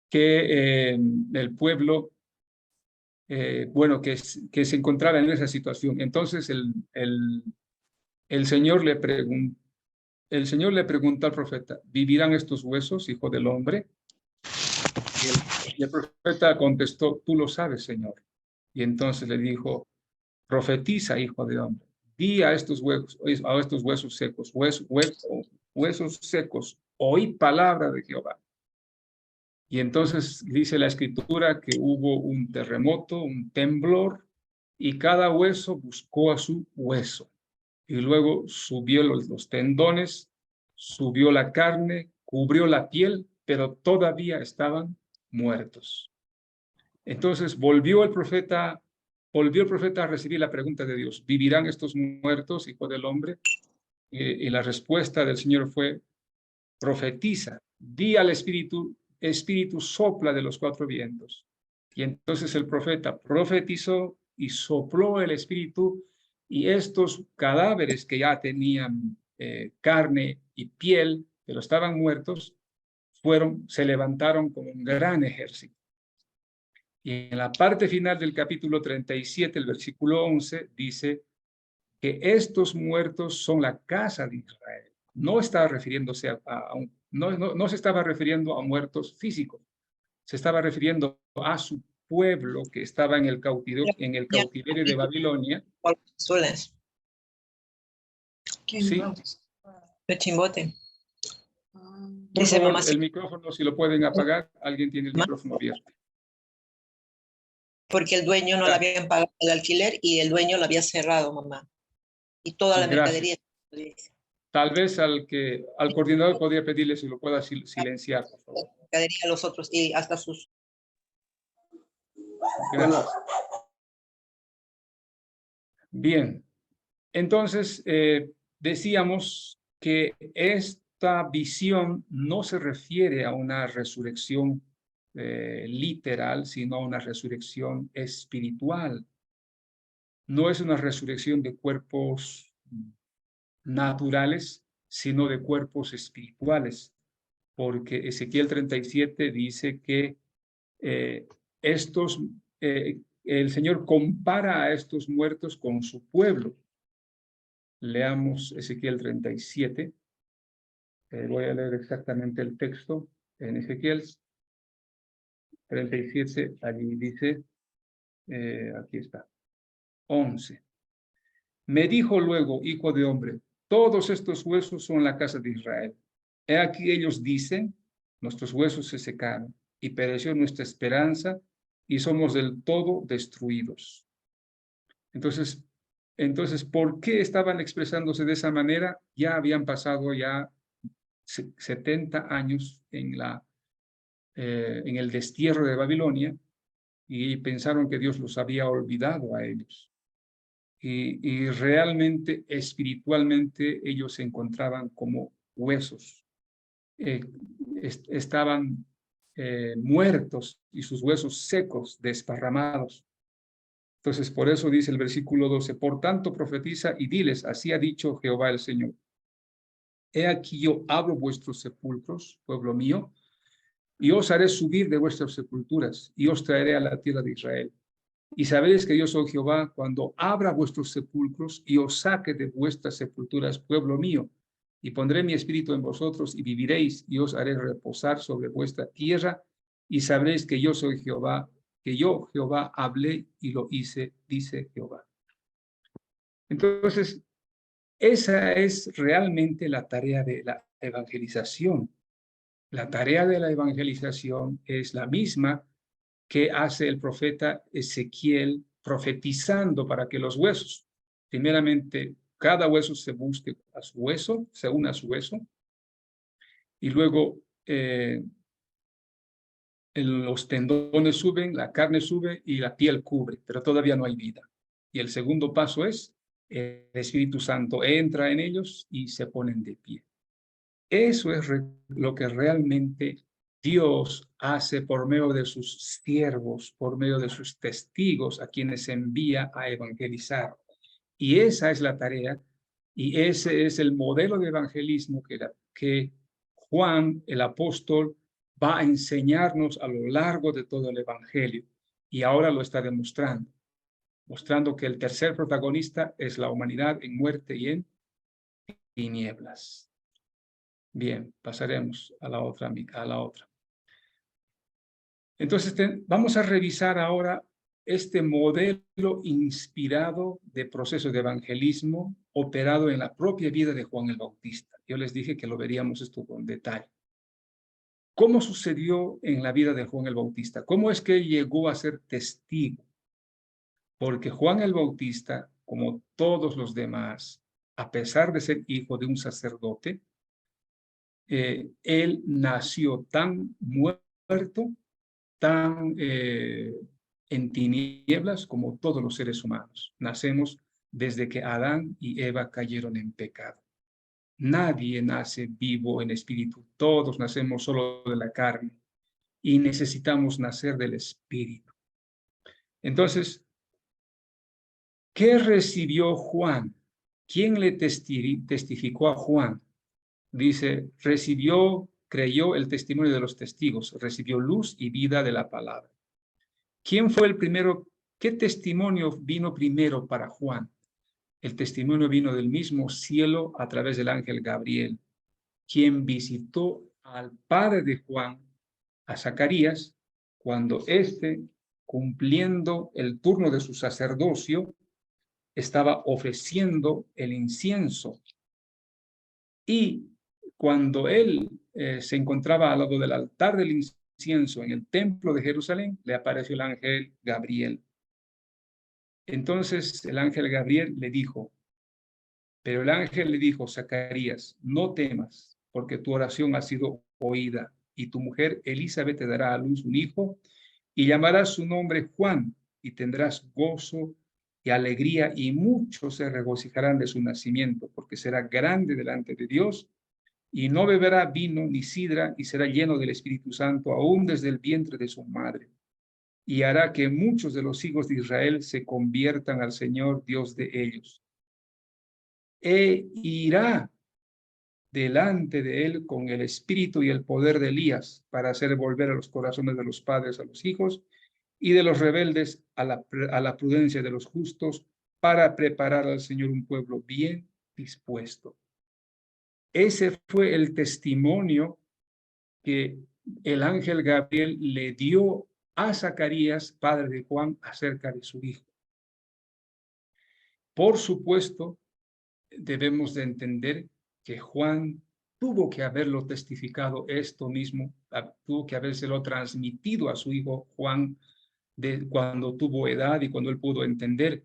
Speaker 4: que el pueblo, que se encontraba en esa situación. Entonces el Señor le preguntó al profeta: ¿vivirán estos huesos, hijo del hombre? Y el profeta contestó: tú lo sabes, Señor. Y entonces le dijo: profetiza, hijo de hombre. Di a estos huesos secos, huesos secos, oíd palabra de Jehová. Y entonces dice la escritura que hubo un terremoto, un temblor, y cada hueso buscó a su hueso. Y luego subió los tendones, subió la carne, cubrió la piel, pero todavía estaban muertos. Entonces volvió el profeta a recibir la pregunta de Dios: ¿vivirán estos muertos, hijo del hombre? Y la respuesta del Señor fue: profetiza, di al espíritu sopla de los cuatro vientos. Y entonces el profeta profetizó y sopló el espíritu, y estos cadáveres que ya tenían carne y piel, pero estaban muertos, se levantaron como un gran ejército. Y en la parte final del capítulo 37, el versículo 11, dice que estos muertos son la casa de Israel. No está refiriéndose no se estaba refiriendo a muertos físicos, se estaba refiriendo a su pueblo que estaba en el cautiverio de Babilonia. Sí.
Speaker 5: De Chimbote.
Speaker 4: Por favor, el micrófono, si lo pueden apagar, alguien tiene el micrófono abierto.
Speaker 5: Porque el dueño no le habían pagado el alquiler y el dueño lo había cerrado, mamá. Y toda la mercadería.
Speaker 4: Tal vez al coordinador podría pedirle si lo pueda silenciar, por favor.
Speaker 5: La mercadería, los otros, y hasta sus...
Speaker 4: Gracias. Bien. Entonces, decíamos que esta visión no se refiere a una resurrección literal, sino a una resurrección espiritual. No es una resurrección de cuerpos naturales, sino de cuerpos espirituales, porque Ezequiel 37 dice que el Señor compara a estos muertos con su pueblo. Leamos Ezequiel 37. Voy a leer exactamente el texto en Ezequiel 37, allí dice, aquí está, 11. Me dijo luego, hijo de hombre, todos estos huesos son la casa de Israel. He aquí ellos dicen, nuestros huesos se secaron y pereció nuestra esperanza y somos del todo destruidos. Entonces, ¿por qué estaban expresándose de esa manera? Ya habían pasado ya 70 años en el destierro de Babilonia y pensaron que Dios los había olvidado a ellos. Y realmente, espiritualmente, ellos se encontraban como huesos. Estaban muertos y sus huesos secos, desparramados. Entonces, por eso dice el versículo 12, por tanto profetiza y diles, así ha dicho Jehová el Señor. He aquí yo abro vuestros sepulcros, pueblo mío, y os haré subir de vuestras sepulturas, y os traeré a la tierra de Israel. Y sabréis que yo soy Jehová cuando abra vuestros sepulcros y os saque de vuestras sepulturas, pueblo mío, y pondré mi espíritu en vosotros y viviréis, y os haré reposar sobre vuestra tierra, y sabréis que yo soy Jehová, que yo, Jehová, hablé y lo hice, dice Jehová. Entonces, esa es realmente la tarea de la evangelización. La tarea de la evangelización es la misma que hace el profeta Ezequiel profetizando para que los huesos, primeramente, cada hueso se busque a su hueso, se une a su hueso, y luego los tendones suben, la carne sube y la piel cubre, pero todavía no hay vida. Y el segundo paso es, el Espíritu Santo entra en ellos y se ponen de pie. Eso es lo que realmente Dios hace por medio de sus siervos, por medio de sus testigos a quienes envía a evangelizar. Y esa es la tarea y ese es el modelo de evangelismo que Juan, el apóstol, va a enseñarnos a lo largo de todo el evangelio. Y ahora lo está demostrando, mostrando que el tercer protagonista es la humanidad en muerte y en tinieblas. Bien, pasaremos a la otra. Entonces, vamos a revisar ahora este modelo inspirado de proceso de evangelismo operado en la propia vida de Juan el Bautista. Yo les dije que lo veríamos esto con detalle. ¿Cómo sucedió en la vida de Juan el Bautista? ¿Cómo es que llegó a ser testigo? Porque Juan el Bautista, como todos los demás, a pesar de ser hijo de un sacerdote, él nació tan muerto, tan en tinieblas como todos los seres humanos. Nacemos desde que Adán y Eva cayeron en pecado. Nadie nace vivo en espíritu. Todos nacemos solo de la carne y necesitamos nacer del espíritu. Entonces, ¿qué recibió Juan? ¿Quién le testificó a Juan? Dice, creyó el testimonio de los testigos, recibió luz y vida de la palabra. ¿Quién fue el primero? ¿Qué testimonio vino primero para Juan? El testimonio vino del mismo cielo a través del ángel Gabriel, quien visitó al padre de Juan, a Zacarías, cuando éste, cumpliendo el turno de su sacerdocio, estaba ofreciendo el incienso. Y cuando él se encontraba al lado del altar del incienso en el templo de Jerusalén, le apareció el ángel Gabriel. Entonces el ángel Gabriel le dijo, pero el ángel le dijo, Zacarías, no temas, porque tu oración ha sido oída, y tu mujer Elizabeth te dará a luz un hijo, y llamarás su nombre Juan, y tendrás gozo y alegría, y muchos se regocijarán de su nacimiento, porque será grande delante de Dios, y no beberá vino ni sidra, y será lleno del Espíritu Santo, aún desde el vientre de su madre. Y hará que muchos de los hijos de Israel se conviertan al Señor, Dios de ellos. E irá delante de él con el espíritu y el poder de Elías, para hacer volver a los corazones de los padres a los hijos, y de los rebeldes a la prudencia de los justos, para preparar al Señor un pueblo bien dispuesto. Ese fue el testimonio que el ángel Gabriel le dio a Zacarías, padre de Juan, acerca de su hijo. Por supuesto, debemos de entender que Juan tuvo que haberlo testificado esto mismo, tuvo que habérselo transmitido a su hijo Juan de cuando tuvo edad y cuando él pudo entender.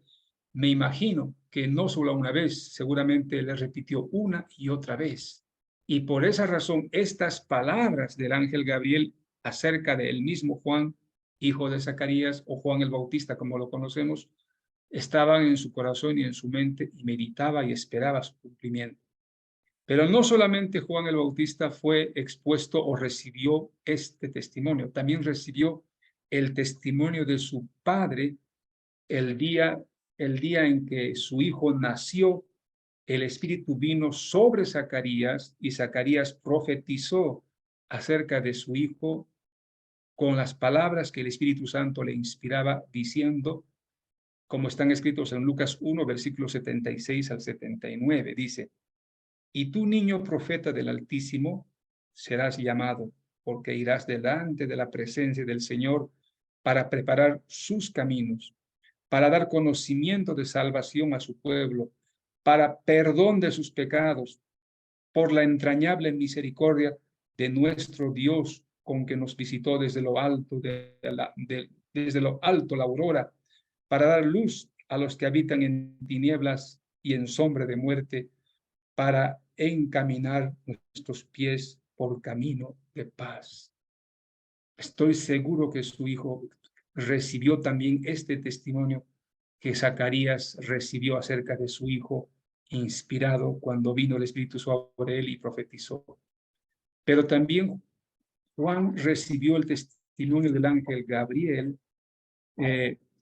Speaker 4: Me imagino que no solo una vez, seguramente le repitió una y otra vez. Y por esa razón, estas palabras del ángel Gabriel acerca del mismo Juan, hijo de Zacarías, o Juan el Bautista, como lo conocemos, estaban en su corazón y en su mente, y meditaba y esperaba su cumplimiento. Pero no solamente Juan el Bautista fue expuesto o recibió este testimonio, también recibió el testimonio de su padre el día en que su hijo nació. El Espíritu vino sobre Zacarías y Zacarías profetizó acerca de su hijo con las palabras que el Espíritu Santo le inspiraba, diciendo, como están escritos en Lucas 1, versículos 76 al 79, dice: y tú, niño profeta del Altísimo, serás llamado, porque irás delante de la presencia del Señor para preparar sus caminos, para dar conocimiento de salvación a su pueblo, para perdón de sus pecados, por la entrañable misericordia de nuestro Dios, con que nos visitó desde lo alto, desde lo alto la aurora, para dar luz a los que habitan en tinieblas y en sombra de muerte, para encaminar nuestros pies por camino de paz. Estoy seguro que su hijo recibió también este testimonio que Zacarías recibió acerca de su hijo, inspirado cuando vino el Espíritu sobre él y profetizó. Pero también Juan recibió el testimonio del ángel Gabriel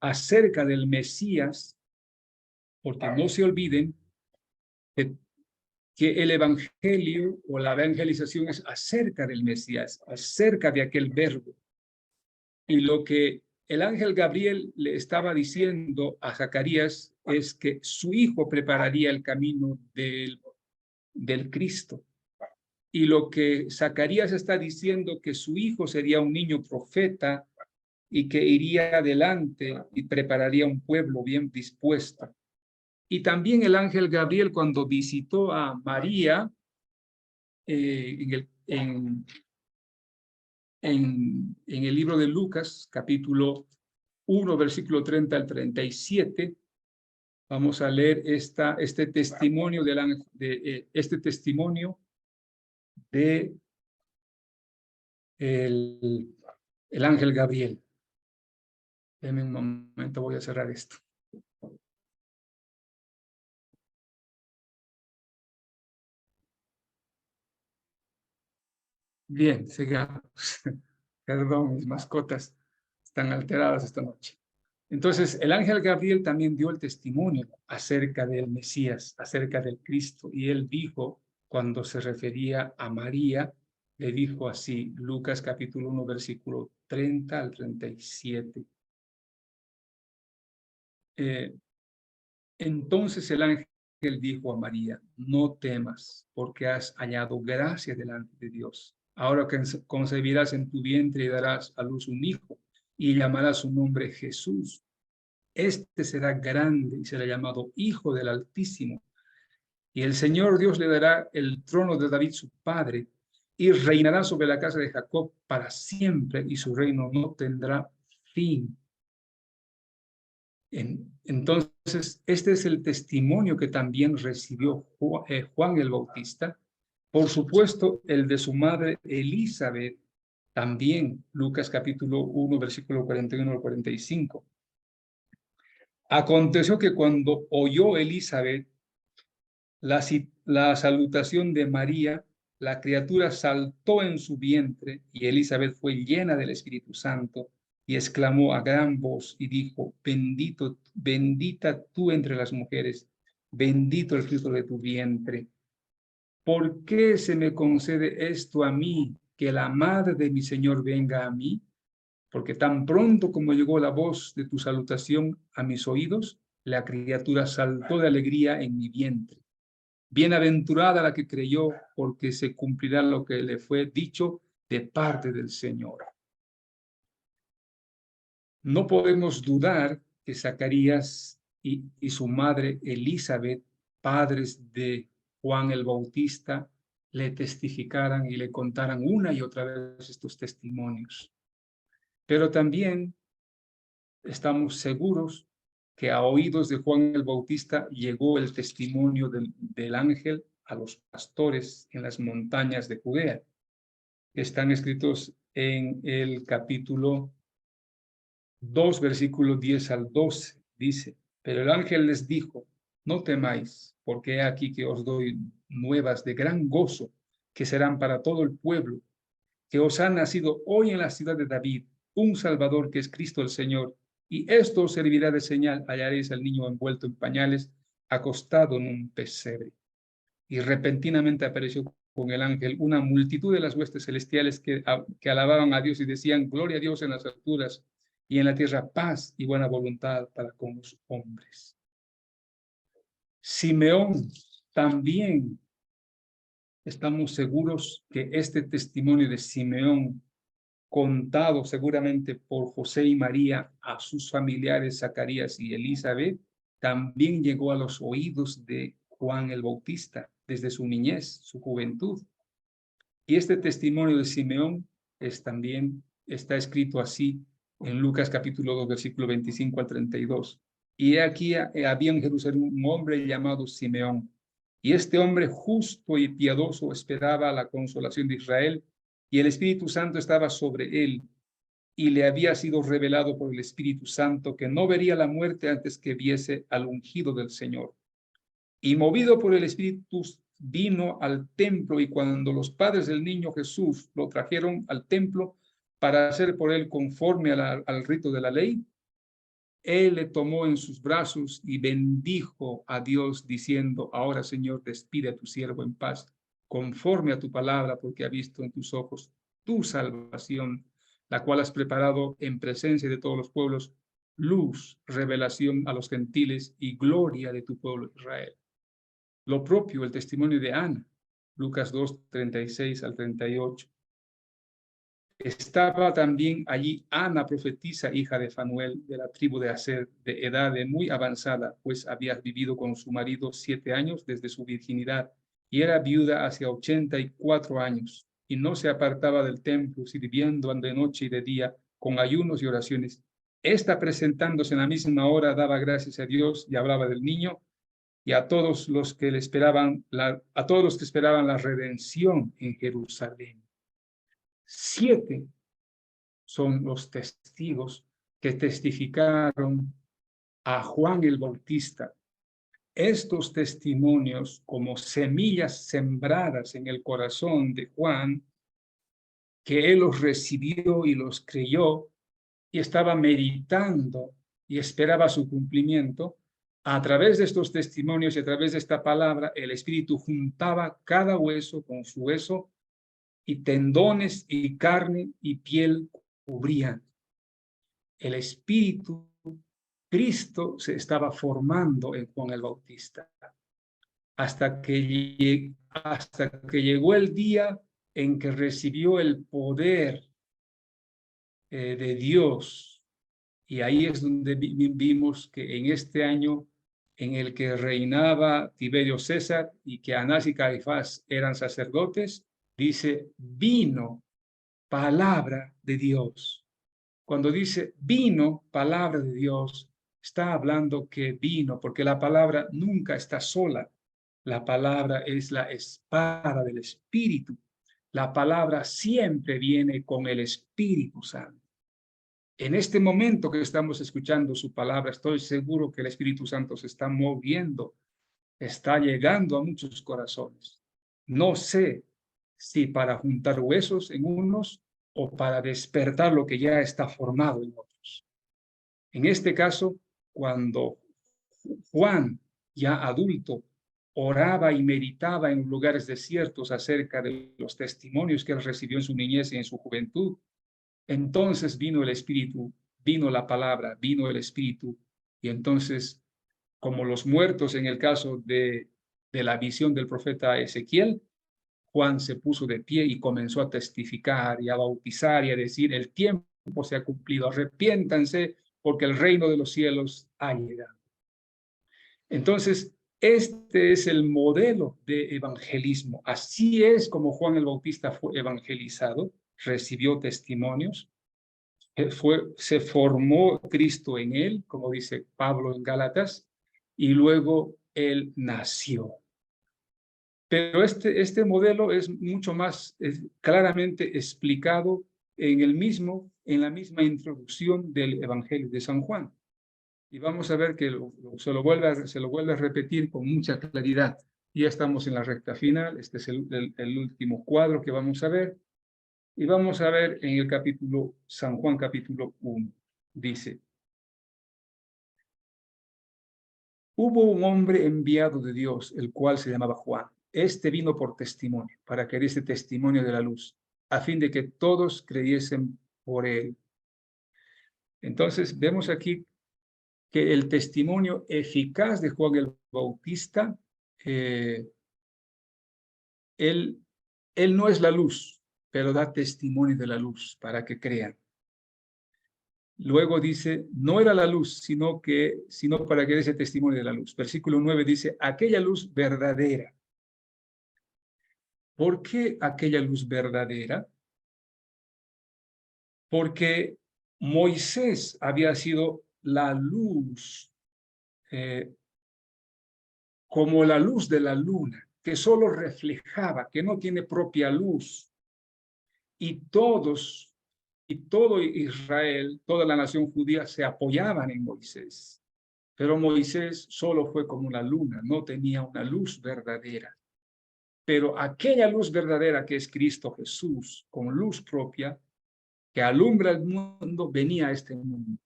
Speaker 4: acerca del Mesías, porque no se olviden que el evangelio o la evangelización es acerca del Mesías, acerca de aquel verbo. Y lo que el ángel Gabriel le estaba diciendo a Zacarías es que su hijo prepararía el camino del Cristo. Y lo que Zacarías está diciendo, que su hijo sería un niño profeta y que iría adelante y prepararía un pueblo bien dispuesto. Y también el ángel Gabriel, cuando visitó a María en el libro de Lucas, capítulo 1, versículo 30 al 37, vamos a leer este testimonio de el ángel Gabriel. Denme un momento, voy a cerrar esto. Bien, sigamos. Perdón, mis mascotas están alteradas esta noche. Entonces, el ángel Gabriel también dio el testimonio acerca del Mesías, acerca del Cristo, y él dijo, cuando se refería a María, le dijo así, Lucas capítulo 1, versículo 30 al 37. Entonces el ángel dijo a María, no temas, porque has hallado gracia delante de Dios. Ahora que concebirás en tu vientre y darás a luz un hijo, y llamarás su nombre Jesús. Este será grande y será llamado Hijo del Altísimo. Y el Señor Dios le dará el trono de David su padre, y reinará sobre la casa de Jacob para siempre, y su reino no tendrá fin. Entonces, este es el testimonio que también recibió Juan el Bautista. Por supuesto, el de su madre Elizabeth, también, Lucas capítulo 1, versículo 41 al 45. Aconteció que cuando oyó Elizabeth la salutación de María, la criatura saltó en su vientre, y Elizabeth fue llena del Espíritu Santo, y exclamó a gran voz y dijo, bendita tú entre las mujeres, bendito el fruto de tu vientre. ¿Por qué se me concede esto a mí, que la madre de mi Señor venga a mí? Porque tan pronto como llegó la voz de tu salutación a mis oídos, la criatura saltó de alegría en mi vientre. Bienaventurada la que creyó, porque se cumplirá lo que le fue dicho de parte del Señor. No podemos dudar que Zacarías y su madre Elizabeth, padres de Juan el Bautista, le testificaran y le contaran una y otra vez estos testimonios. Pero también estamos seguros que a oídos de Juan el Bautista llegó el testimonio del ángel a los pastores en las montañas de Judea. Están escritos en el capítulo 2, versículos 10 al 12. Dice, pero el ángel les dijo, no temáis, porque he aquí que os doy nuevas de gran gozo, que serán para todo el pueblo, que os ha nacido hoy en la ciudad de David un Salvador, que es Cristo el Señor. Y esto os servirá de señal: hallaréis al niño envuelto en pañales, acostado en un pesebre. Y repentinamente apareció con el ángel una multitud de las huestes celestiales que alababan a Dios y decían, gloria a Dios en las alturas, y en la tierra paz y buena voluntad para con los hombres. Simeón también, estamos seguros que este testimonio de Simeón, contado seguramente por José y María a sus familiares Zacarías y Elizabeth, también llegó a los oídos de Juan el Bautista desde su niñez, su juventud. Y este testimonio de Simeón también está escrito así en Lucas capítulo 2, versículo 25 al 32. Y aquí había en Jerusalén un hombre llamado Simeón. Y este hombre justo y piadoso esperaba la consolación de Israel, y el Espíritu Santo estaba sobre él, y le había sido revelado por el Espíritu Santo que no vería la muerte antes que viese al ungido del Señor. Y movido por el Espíritu vino al templo, y cuando los padres del niño Jesús lo trajeron al templo para hacer por él conforme al rito de la ley, él le tomó en sus brazos y bendijo a Dios diciendo, ahora Señor, despide a tu siervo en paz, conforme a tu palabra, porque ha visto en tus ojos tu salvación, la cual has preparado en presencia de todos los pueblos, luz, revelación a los gentiles y gloria de tu pueblo Israel. Lo propio, el testimonio de Ana, Lucas 2, 36 al 38. Estaba también allí Ana, profetisa, hija de Fanuel, de la tribu de Aser, de edad muy avanzada, pues había vivido con su marido 7 años desde su virginidad, y era viuda hacia 84 años, y no se apartaba del templo, sirviendo de noche y de día, con ayunos y oraciones. Esta, presentándose en la misma hora, daba gracias a Dios y hablaba del niño, y a todos los que esperaban la redención en Jerusalén. 7 son los testigos que testificaron a Juan el Bautista. Estos testimonios, como semillas sembradas en el corazón de Juan, que él los recibió y los creyó y estaba meditando y esperaba su cumplimiento, a través de estos testimonios y a través de esta palabra, el Espíritu juntaba cada hueso con su hueso, y tendones y carne y piel cubrían. El Espíritu, Cristo, se estaba formando en Juan el Bautista, hasta que llegó el día en que recibió el poder de Dios. Y ahí es donde vimos que en este año en el que reinaba Tiberio César y que Anás y Caifás eran sacerdotes, dice, vino palabra de Dios. Cuando dice vino palabra de Dios, está hablando que vino, porque la palabra nunca está sola. La palabra es la espada del Espíritu. La palabra siempre viene con el Espíritu Santo. En este momento que estamos escuchando su palabra, estoy seguro que el Espíritu Santo se está moviendo, está llegando a muchos corazones. No sé si para juntar huesos en unos o para despertar lo que ya está formado en otros. En este caso, cuando Juan, ya adulto, oraba y meditaba en lugares desiertos acerca de los testimonios que él recibió en su niñez y en su juventud, entonces vino el Espíritu, vino la palabra, vino el Espíritu, y entonces, como los muertos en el caso de de la visión del profeta Ezequiel, Juan se puso de pie y comenzó a testificar y a bautizar y a decir: el tiempo se ha cumplido, arrepiéntanse porque el reino de los cielos ha llegado. Entonces, este es el modelo de evangelismo. Así es como Juan el Bautista fue evangelizado, recibió testimonios, se formó Cristo en él, como dice Pablo en Gálatas, y luego él nació. Pero este modelo es mucho más claramente explicado en la misma introducción del Evangelio de San Juan. Y vamos a ver que se lo vuelve a repetir con mucha claridad. Ya estamos en la recta final. Este es el último cuadro que vamos a ver. Y vamos a ver en el capítulo, San Juan capítulo 1. Dice: hubo un hombre enviado de Dios, el cual se llamaba Juan. Este vino por testimonio, para que diese testimonio de la luz, a fin de que todos creyesen por él. Entonces, vemos aquí que el testimonio eficaz de Juan el Bautista, él no es la luz, pero da testimonio de la luz para que crean. Luego dice, no era la luz, sino para que diese testimonio de la luz. Versículo 9 dice, aquella luz verdadera. ¿Por qué aquella luz verdadera? Porque Moisés había sido la luz, como la luz de la luna, que solo reflejaba, que no tiene propia luz. Y todo Israel, toda la nación judía se apoyaban en Moisés. Pero Moisés solo fue como una luna, no tenía una luz verdadera. Pero aquella luz verdadera que es Cristo Jesús, con luz propia, que alumbra el mundo, venía a este mundo.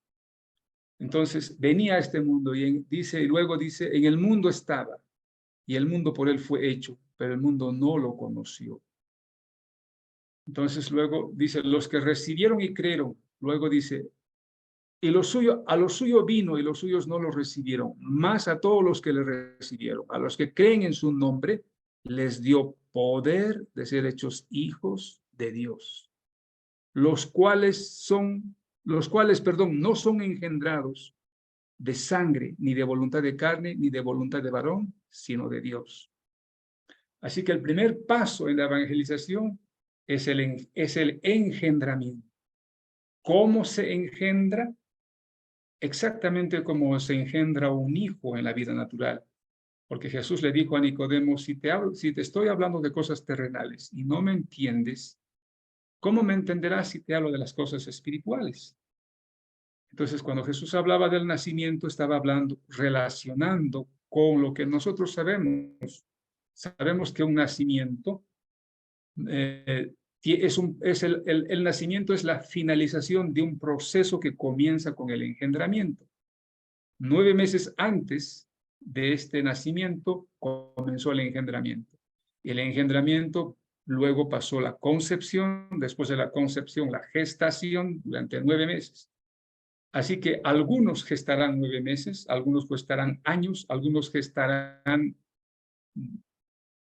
Speaker 4: Entonces, venía a este mundo y luego dice, en el mundo estaba, y el mundo por él fue hecho, pero el mundo no lo conoció. Entonces luego dice, los que recibieron y creyeron, luego dice, y a lo suyo vino y los suyos no lo recibieron, más a todos los que le recibieron, a los que creen en su nombre, les dio poder de ser hechos hijos de Dios, los cuales, no son engendrados de sangre, ni de voluntad de carne, ni de voluntad de varón, sino de Dios. Así que el primer paso en la evangelización es el engendramiento. ¿Cómo se engendra? Exactamente como se engendra un hijo en la vida natural. Porque Jesús le dijo a Nicodemo, si te estoy hablando de cosas terrenales y no me entiendes, ¿cómo me entenderás si te hablo de las cosas espirituales? Entonces, cuando Jesús hablaba del nacimiento, estaba relacionando con lo que nosotros sabemos. Sabemos que un nacimiento el nacimiento es la finalización de un proceso que comienza con el engendramiento. 9 meses antes de este nacimiento comenzó el engendramiento. El engendramiento luego pasó la concepción, después de la concepción la gestación durante 9 meses. Así que algunos gestarán 9 meses, algunos gestarán años, algunos gestarán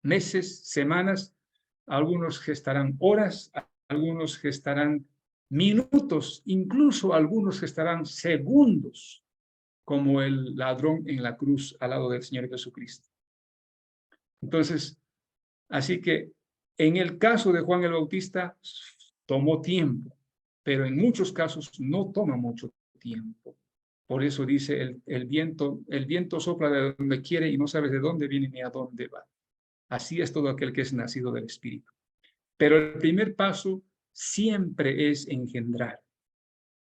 Speaker 4: meses, semanas, algunos gestarán horas, algunos gestarán minutos, incluso algunos gestarán segundos, como el ladrón en la cruz al lado del Señor Jesucristo. Entonces, así que en el caso de Juan el Bautista tomó tiempo, pero en muchos casos no toma mucho tiempo. Por eso dice, el viento sopla de donde quiere y no sabes de dónde viene ni a dónde va. Así es todo aquel que es nacido del Espíritu. Pero el primer paso siempre es engendrar.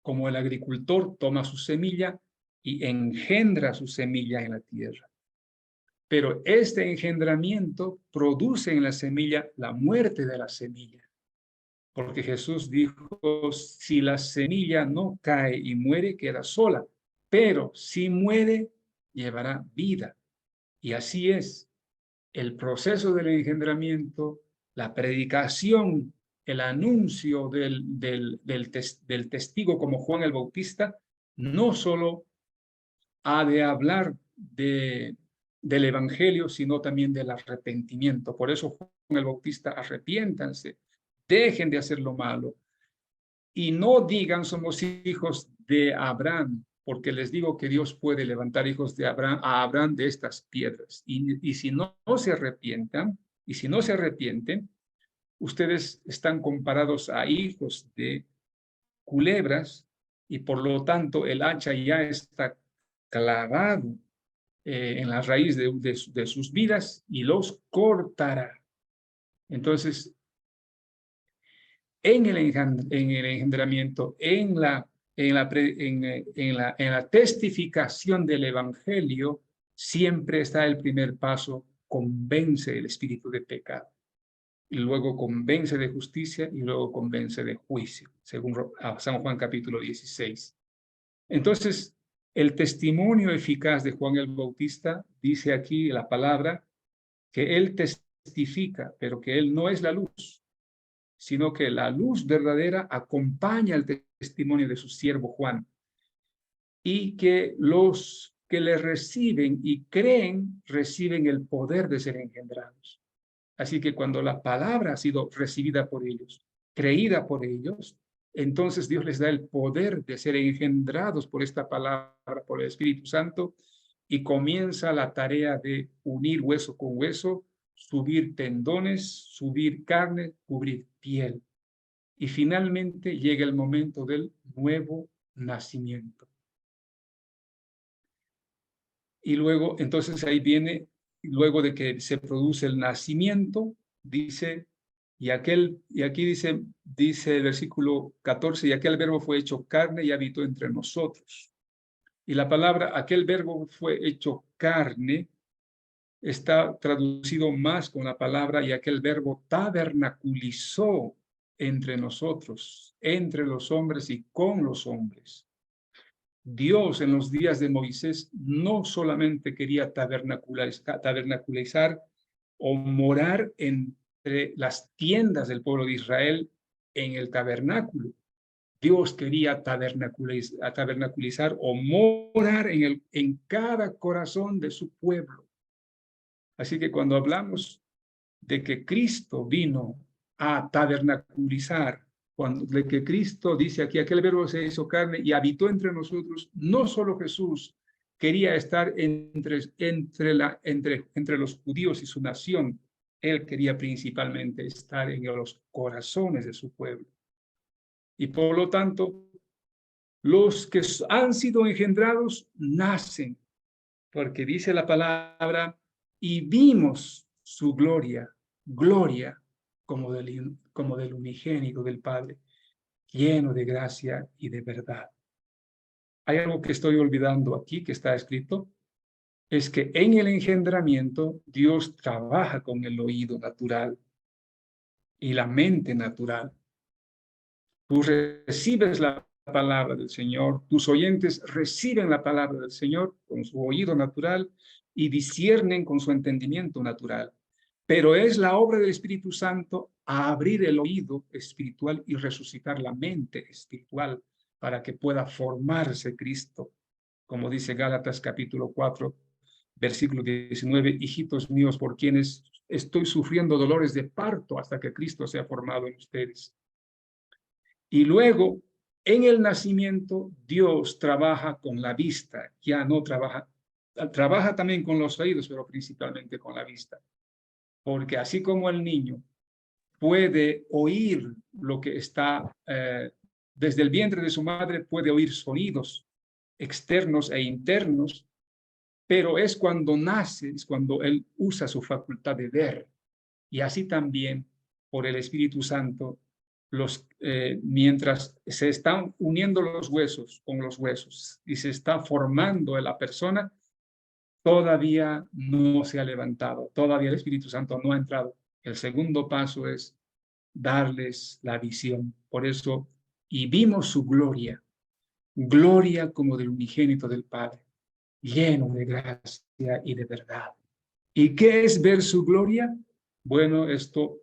Speaker 4: Como el agricultor toma su semilla y engendra su semilla en la tierra. Pero este engendramiento produce en la semilla la muerte de la semilla. Porque Jesús dijo, si la semilla no cae y muere, queda sola. Pero si muere, llevará vida. Y así es. El proceso del engendramiento, la predicación, el anuncio del testigo como Juan el Bautista, no solo ha de hablar de del evangelio, sino también del arrepentimiento. Por eso Juan el Bautista, arrepiéntanse, dejen de hacer lo malo y no digan somos hijos de Abraham, porque les digo que Dios puede levantar hijos de Abraham, a Abraham de estas piedras. Y si no se arrepientan, y si no se arrepienten, ustedes están comparados a hijos de culebras, y por lo tanto el hacha ya está clavado en la raíz de sus vidas y los cortará. Entonces, en el engendramiento, en la testificación del evangelio, siempre está el primer paso: convence el espíritu de pecado, y luego convence de justicia, y luego convence de juicio, según San Juan capítulo 16. Entonces, el testimonio eficaz de Juan el Bautista, dice aquí la palabra, que él testifica, pero que él no es la luz, sino que la luz verdadera acompaña el testimonio de su siervo Juan, y que los que le reciben y creen, reciben el poder de ser engendrados. Así que cuando la palabra ha sido recibida por ellos, creída por ellos, entonces Dios les da el poder de ser engendrados por esta palabra, por el Espíritu Santo, y comienza la tarea de unir hueso con hueso, subir tendones, subir carne, cubrir piel. Y finalmente llega el momento del nuevo nacimiento. Y luego, entonces ahí viene, luego de que se produce el nacimiento, dice, y aquí dice el versículo 14, y aquel verbo fue hecho carne y habitó entre nosotros. Y la palabra, aquel verbo fue hecho carne, está traducido más con la palabra, y aquel verbo tabernaculizó entre nosotros, entre los hombres y con los hombres. Dios en los días de Moisés no solamente quería tabernaculizar o morar entre las tiendas del pueblo de Israel en el tabernáculo. Dios quería tabernaculizar o morar en cada corazón de su pueblo. Así que cuando hablamos de que Cristo vino a tabernaculizar, de que Cristo dice aquí, aquel verbo se hizo carne y habitó entre nosotros, no solo Jesús quería estar entre los judíos y su nación, él quería principalmente estar en los corazones de su pueblo. Y por lo tanto, los que han sido engendrados nacen, porque dice la palabra, y vimos su gloria como del unigénito del Padre, lleno de gracia y de verdad. Hay algo que estoy olvidando aquí, que está escrito, es que en el engendramiento Dios trabaja con el oído natural y la mente natural. Tú recibes la palabra del Señor, tus oyentes reciben la palabra del Señor con su oído natural y disciernen con su entendimiento natural. Pero es la obra del Espíritu Santo a abrir el oído espiritual y resucitar la mente espiritual para que pueda formarse Cristo. Como dice Gálatas capítulo 4, versículo 19, hijitos míos, por quienes estoy sufriendo dolores de parto hasta que Cristo sea formado en ustedes. Y luego, en el nacimiento, Dios trabaja con la vista, ya no trabaja también con los oídos, pero principalmente con la vista. Porque así como el niño puede oír lo que está desde el vientre de su madre, puede oír sonidos externos e internos, pero es cuando nace, es cuando él usa su facultad de ver. Y así también, por el Espíritu Santo, mientras se están uniendo los huesos con los huesos y se está formando en la persona, todavía no se ha levantado, todavía el Espíritu Santo no ha entrado. El segundo paso es darles la visión. Por eso, y vimos su gloria como del unigénito del Padre, lleno de gracia y de verdad. ¿Y qué es ver su gloria? Bueno, esto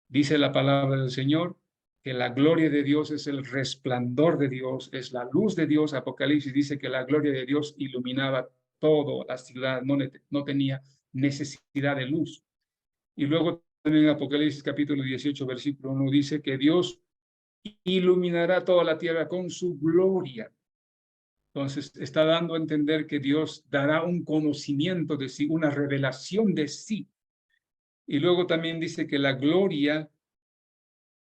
Speaker 4: dice la palabra del Señor, que la gloria de Dios es el resplandor de Dios, es la luz de Dios. Apocalipsis dice que la gloria de Dios iluminaba toda la ciudad, no tenía necesidad de luz. Y luego también en Apocalipsis capítulo 18, versículo 1 dice que Dios iluminará toda la tierra con su gloria. Entonces está dando a entender que Dios dará un conocimiento de sí, una revelación de sí. Y luego también dice que la gloria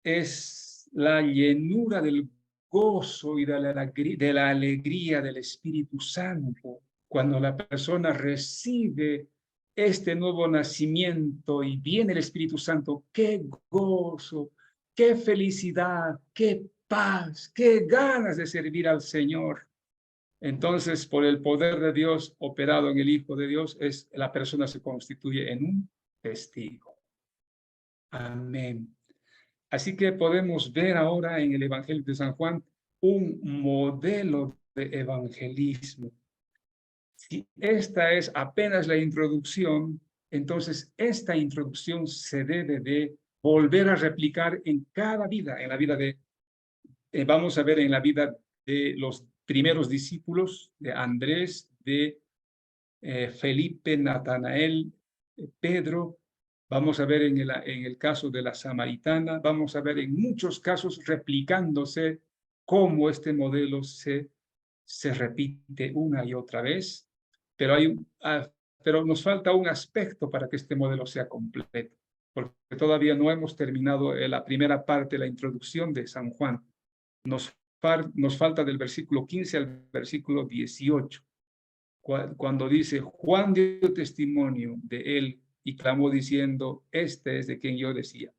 Speaker 4: es la llenura del gozo y de la alegría del Espíritu Santo. Cuando la persona recibe este nuevo nacimiento y viene el Espíritu Santo, qué gozo, qué felicidad, qué paz, qué ganas de servir al Señor. Entonces, por el poder de Dios operado en el Hijo de Dios, la persona se constituye en un testigo. Amén. Así que podemos ver ahora en el Evangelio de San Juan un modelo de evangelismo. Si esta es apenas la introducción, entonces esta introducción se debe de volver a replicar en cada vida, en la vida de, vamos a ver en la vida de los primeros discípulos, de Andrés, de Felipe, Natanael, Pedro. Vamos a ver en el caso de la samaritana, vamos a ver en muchos casos replicándose cómo este modelo se repite una y otra vez, pero nos falta un aspecto para que este modelo sea completo, porque todavía no hemos terminado la primera parte, la introducción de San Juan. Nos falta del versículo 15 al versículo 18, cuando dice, Juan dio testimonio de él y clamó diciendo, este es de quien yo decía.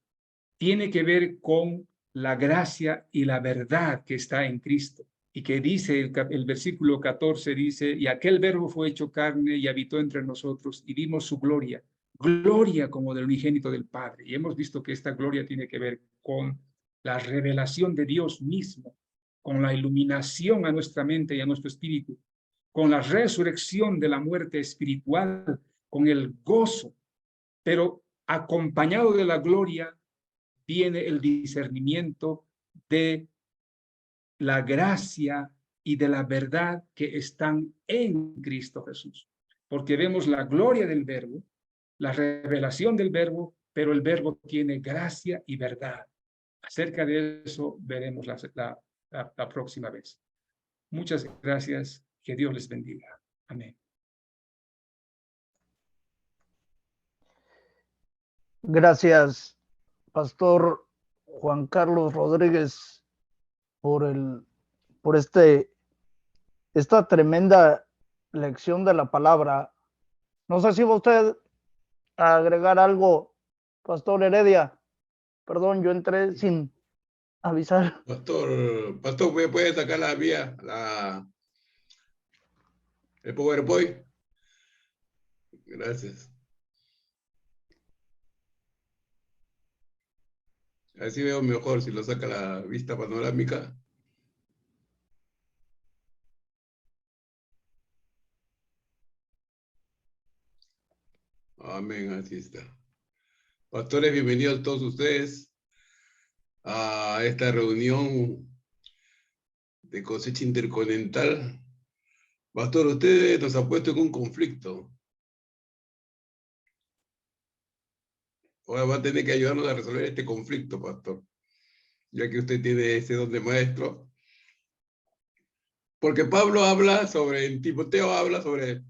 Speaker 4: Tiene que ver con la gracia y la verdad que está en Cristo. Y que dice el versículo 14, dice, y aquel verbo fue hecho carne y habitó entre nosotros y vimos su gloria, gloria como del unigénito del Padre. Y hemos visto que esta gloria tiene que ver con la revelación de Dios mismo, con la iluminación a nuestra mente y a nuestro espíritu, con la resurrección de la muerte espiritual, con el gozo, pero acompañado de la gloria viene el discernimiento de la gracia y de la verdad que están en Cristo Jesús. Porque vemos la gloria del verbo, la revelación del verbo, pero el verbo tiene gracia y verdad. Acerca de eso veremos la próxima vez. Muchas gracias. Que Dios les bendiga. Amén.
Speaker 3: Gracias, Pastor Juan Carlos Rodríguez, por esta tremenda lección de la palabra. No sé si va usted a agregar algo, Pastor Heredia. Perdón, yo entré sin avisar.
Speaker 1: Pastor, ¿me puede sacar la vía, el PowerPoint? Gracias. Así veo mejor si lo saca la vista panorámica. Amén, así está. Pastores, bienvenidos todos ustedes a esta reunión de cosecha intercontinental. Pastor, usted nos ha puesto en un conflicto. Ahora va a tener que ayudarnos a resolver este conflicto, pastor, ya que usted tiene ese don de maestro. Porque Pablo habla sobre, en Timoteo habla sobre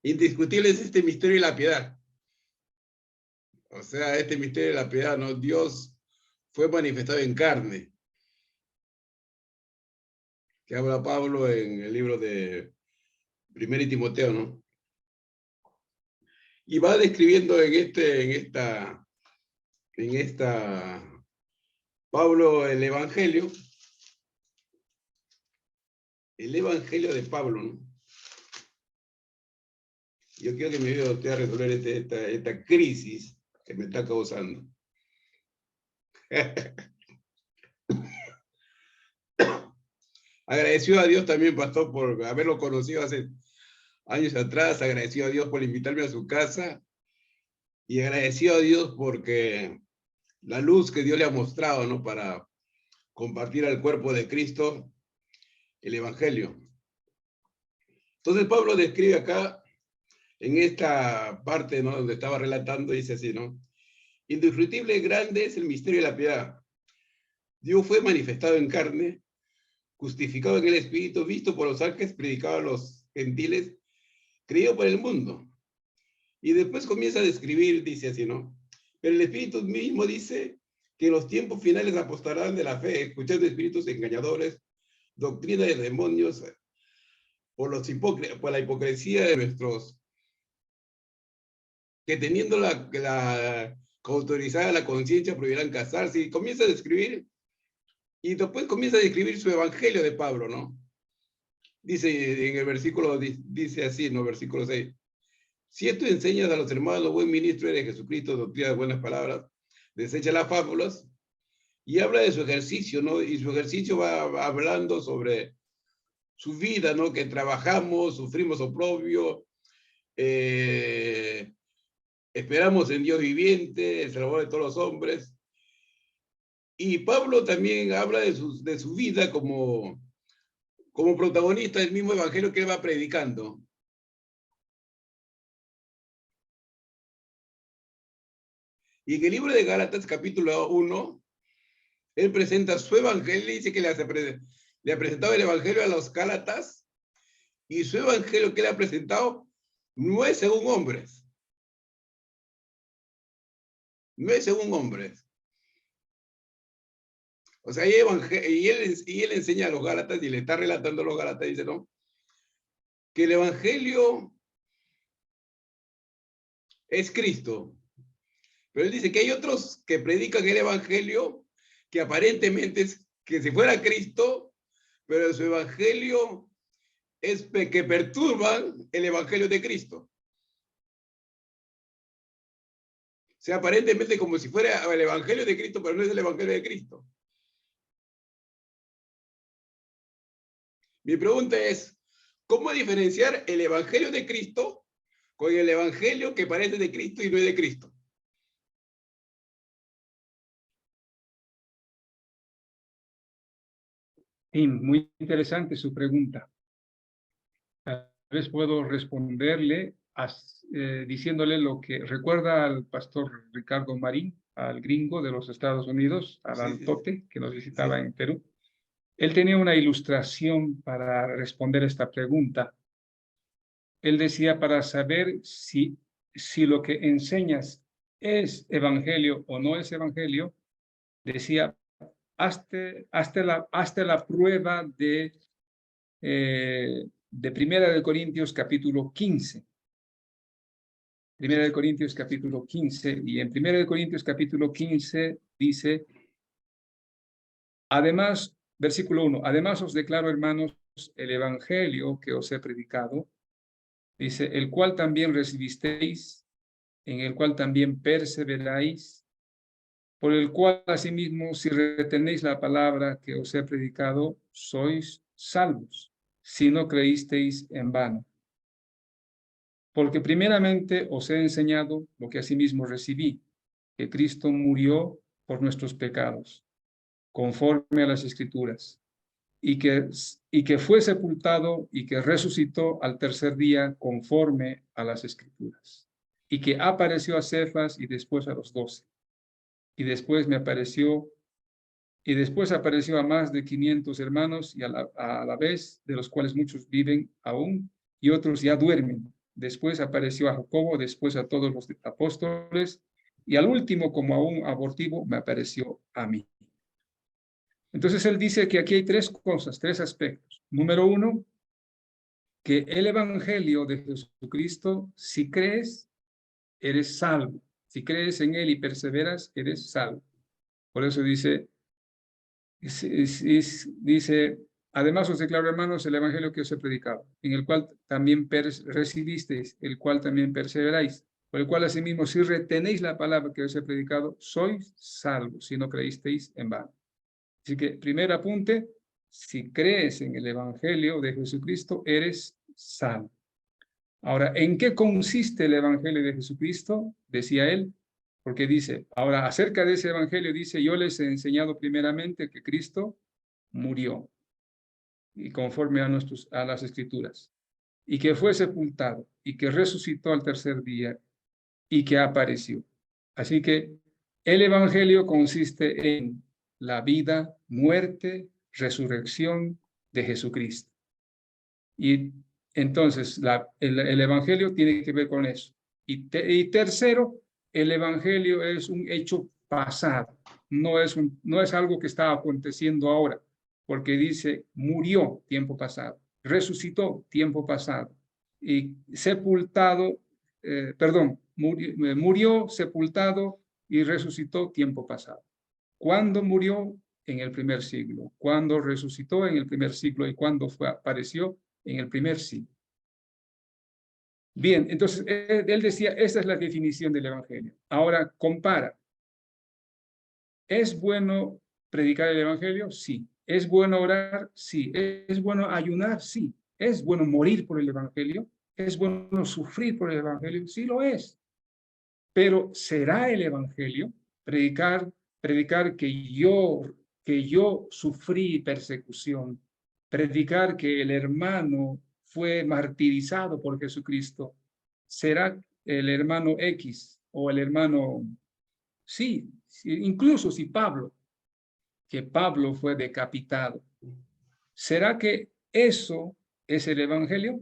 Speaker 1: indiscutible es este misterio de la piedad. O sea, este misterio de la piedad, ¿no? Dios fue manifestado en carne. Que habla Pablo en el libro de 1 Timoteo, ¿no? Y va describiendo en esta Pablo el Evangelio de Pablo, ¿no? Yo quiero que me ayude usted a resolver esta crisis que me está causando. Agradecido a Dios también, pastor, por haberlo conocido hace años atrás. Agradecido a Dios por invitarme a su casa. Y agradecido a Dios porque la luz que Dios le ha mostrado, ¿no? Para compartir al cuerpo de Cristo el Evangelio. Entonces Pablo describe acá en esta parte, ¿no?, donde estaba relatando, dice así, ¿no? Indiscutible y grande es el misterio de la piedad. Dios fue manifestado en carne, justificado en el Espíritu, visto por los ángeles, predicado a los gentiles, creído por el mundo. Y después comienza a describir, dice así, ¿no? Pero el Espíritu mismo dice que en los tiempos finales apostarán de la fe, escuchando espíritus engañadores, doctrina de demonios, por la hipocresía de nuestros, que teniendo autorizada la conciencia prohibirán casarse, y comienza a describir, y después comienza a describir su evangelio de Pablo, ¿no? Dice en el versículo, dice así, ¿no? Versículo 6. Si tú enseñas a los hermanos, buen ministro de Jesucristo, doctrina de buenas palabras, desecha las fábulas, y habla de su ejercicio, ¿no? Y su ejercicio va hablando sobre su vida, ¿no? Que trabajamos, sufrimos oprobio, esperamos en Dios viviente, el Salvador de todos los hombres. Y Pablo también habla de su vida como protagonista del mismo evangelio que él va predicando. Y en el libro de Gálatas, capítulo 1, él presenta su evangelio y dice que le ha presentado el evangelio a los Gálatas, y su evangelio que le ha presentado no es según hombres. No es según hombres. O sea, y él enseña a los Gálatas y le está relatando a los Gálatas, dice, ¿no?, que el evangelio es Cristo. Pero él dice que hay otros que predican el evangelio que aparentemente es que si fuera Cristo, pero su evangelio es que perturban el evangelio de Cristo. O sea, aparentemente como si fuera el evangelio de Cristo, pero no es el evangelio de Cristo. Mi pregunta es, ¿cómo diferenciar el evangelio de Cristo con el evangelio que parece de Cristo y no es de Cristo?
Speaker 4: Sí, muy interesante su pregunta. Tal vez puedo responderle diciéndole lo que recuerda al pastor Ricardo Marín, al gringo de los Estados Unidos, al Altote, que nos visitaba en Perú. Él tenía una ilustración para responder esta pregunta. Él decía, para saber si lo que enseñas es evangelio o no es evangelio, decía, hazte la prueba de Primera de Corintios capítulo 15. Primera de Corintios capítulo 15, y en Primera de Corintios capítulo 15 dice, además, versículo 1, además os declaro, hermanos, el evangelio que os he predicado, dice, el cual también recibisteis, en el cual también perseveráis, por el cual asimismo, si retenéis la palabra que os he predicado, sois salvos, si no creísteis en vano. Porque primeramente os he enseñado lo que asimismo recibí, que Cristo murió por nuestros pecados, conforme a las Escrituras, y que fue sepultado y que resucitó al tercer día, conforme a las Escrituras, y que apareció a Cefas y después a los 12, y después apareció a más de 500 hermanos, y a la vez, de los cuales muchos viven aún, y otros ya duermen. Después apareció a Jacobo, después a todos los apóstoles, y al último, como a un abortivo, me apareció a mí. Entonces él dice que aquí hay tres cosas, tres aspectos. Número uno, que el evangelio de Jesucristo, si crees, eres salvo. Si crees en él y perseveras, eres salvo. Por eso dice, además os declaro, hermanos, el evangelio que os he predicado, en el cual también recibisteis, el cual también perseveráis, por el cual asimismo, si retenéis la palabra que os he predicado, sois salvos, si no creísteis en vano. Así que, primer apunte, si crees en el evangelio de Jesucristo, eres salvo. Ahora, ¿en qué consiste el evangelio de Jesucristo? Decía él, porque dice, ahora acerca de ese evangelio dice, yo les he enseñado primeramente que Cristo murió, y conforme a las Escrituras, y que fue sepultado, y que resucitó al tercer día, y que apareció. Así que el Evangelio consiste en la vida, muerte, resurrección de Jesucristo. Y entonces el Evangelio tiene que ver con eso. Y tercero, el Evangelio es un hecho pasado, no es algo que está aconteciendo ahora, porque dice murió tiempo pasado, resucitó tiempo pasado, y sepultado, murió, sepultado y resucitó tiempo pasado. ¿Cuándo murió? En el primer siglo. ¿Cuándo resucitó? En el primer siglo. ¿Y cuándo apareció? En el primer siglo. Bien, entonces él decía, esta es la definición del Evangelio. Ahora compara. ¿Es bueno predicar el Evangelio? Sí. ¿Es bueno orar? Sí. ¿Es bueno ayunar? Sí. ¿Es bueno morir por el Evangelio? ¿Es bueno sufrir por el Evangelio? Sí lo es. Pero ¿será el Evangelio predicar que yo sufrí persecución, predicar que el hermano fue martirizado por Jesucristo? ¿Será el hermano X o el hermano? Sí, incluso si que Pablo fue decapitado. ¿Será que eso es el Evangelio?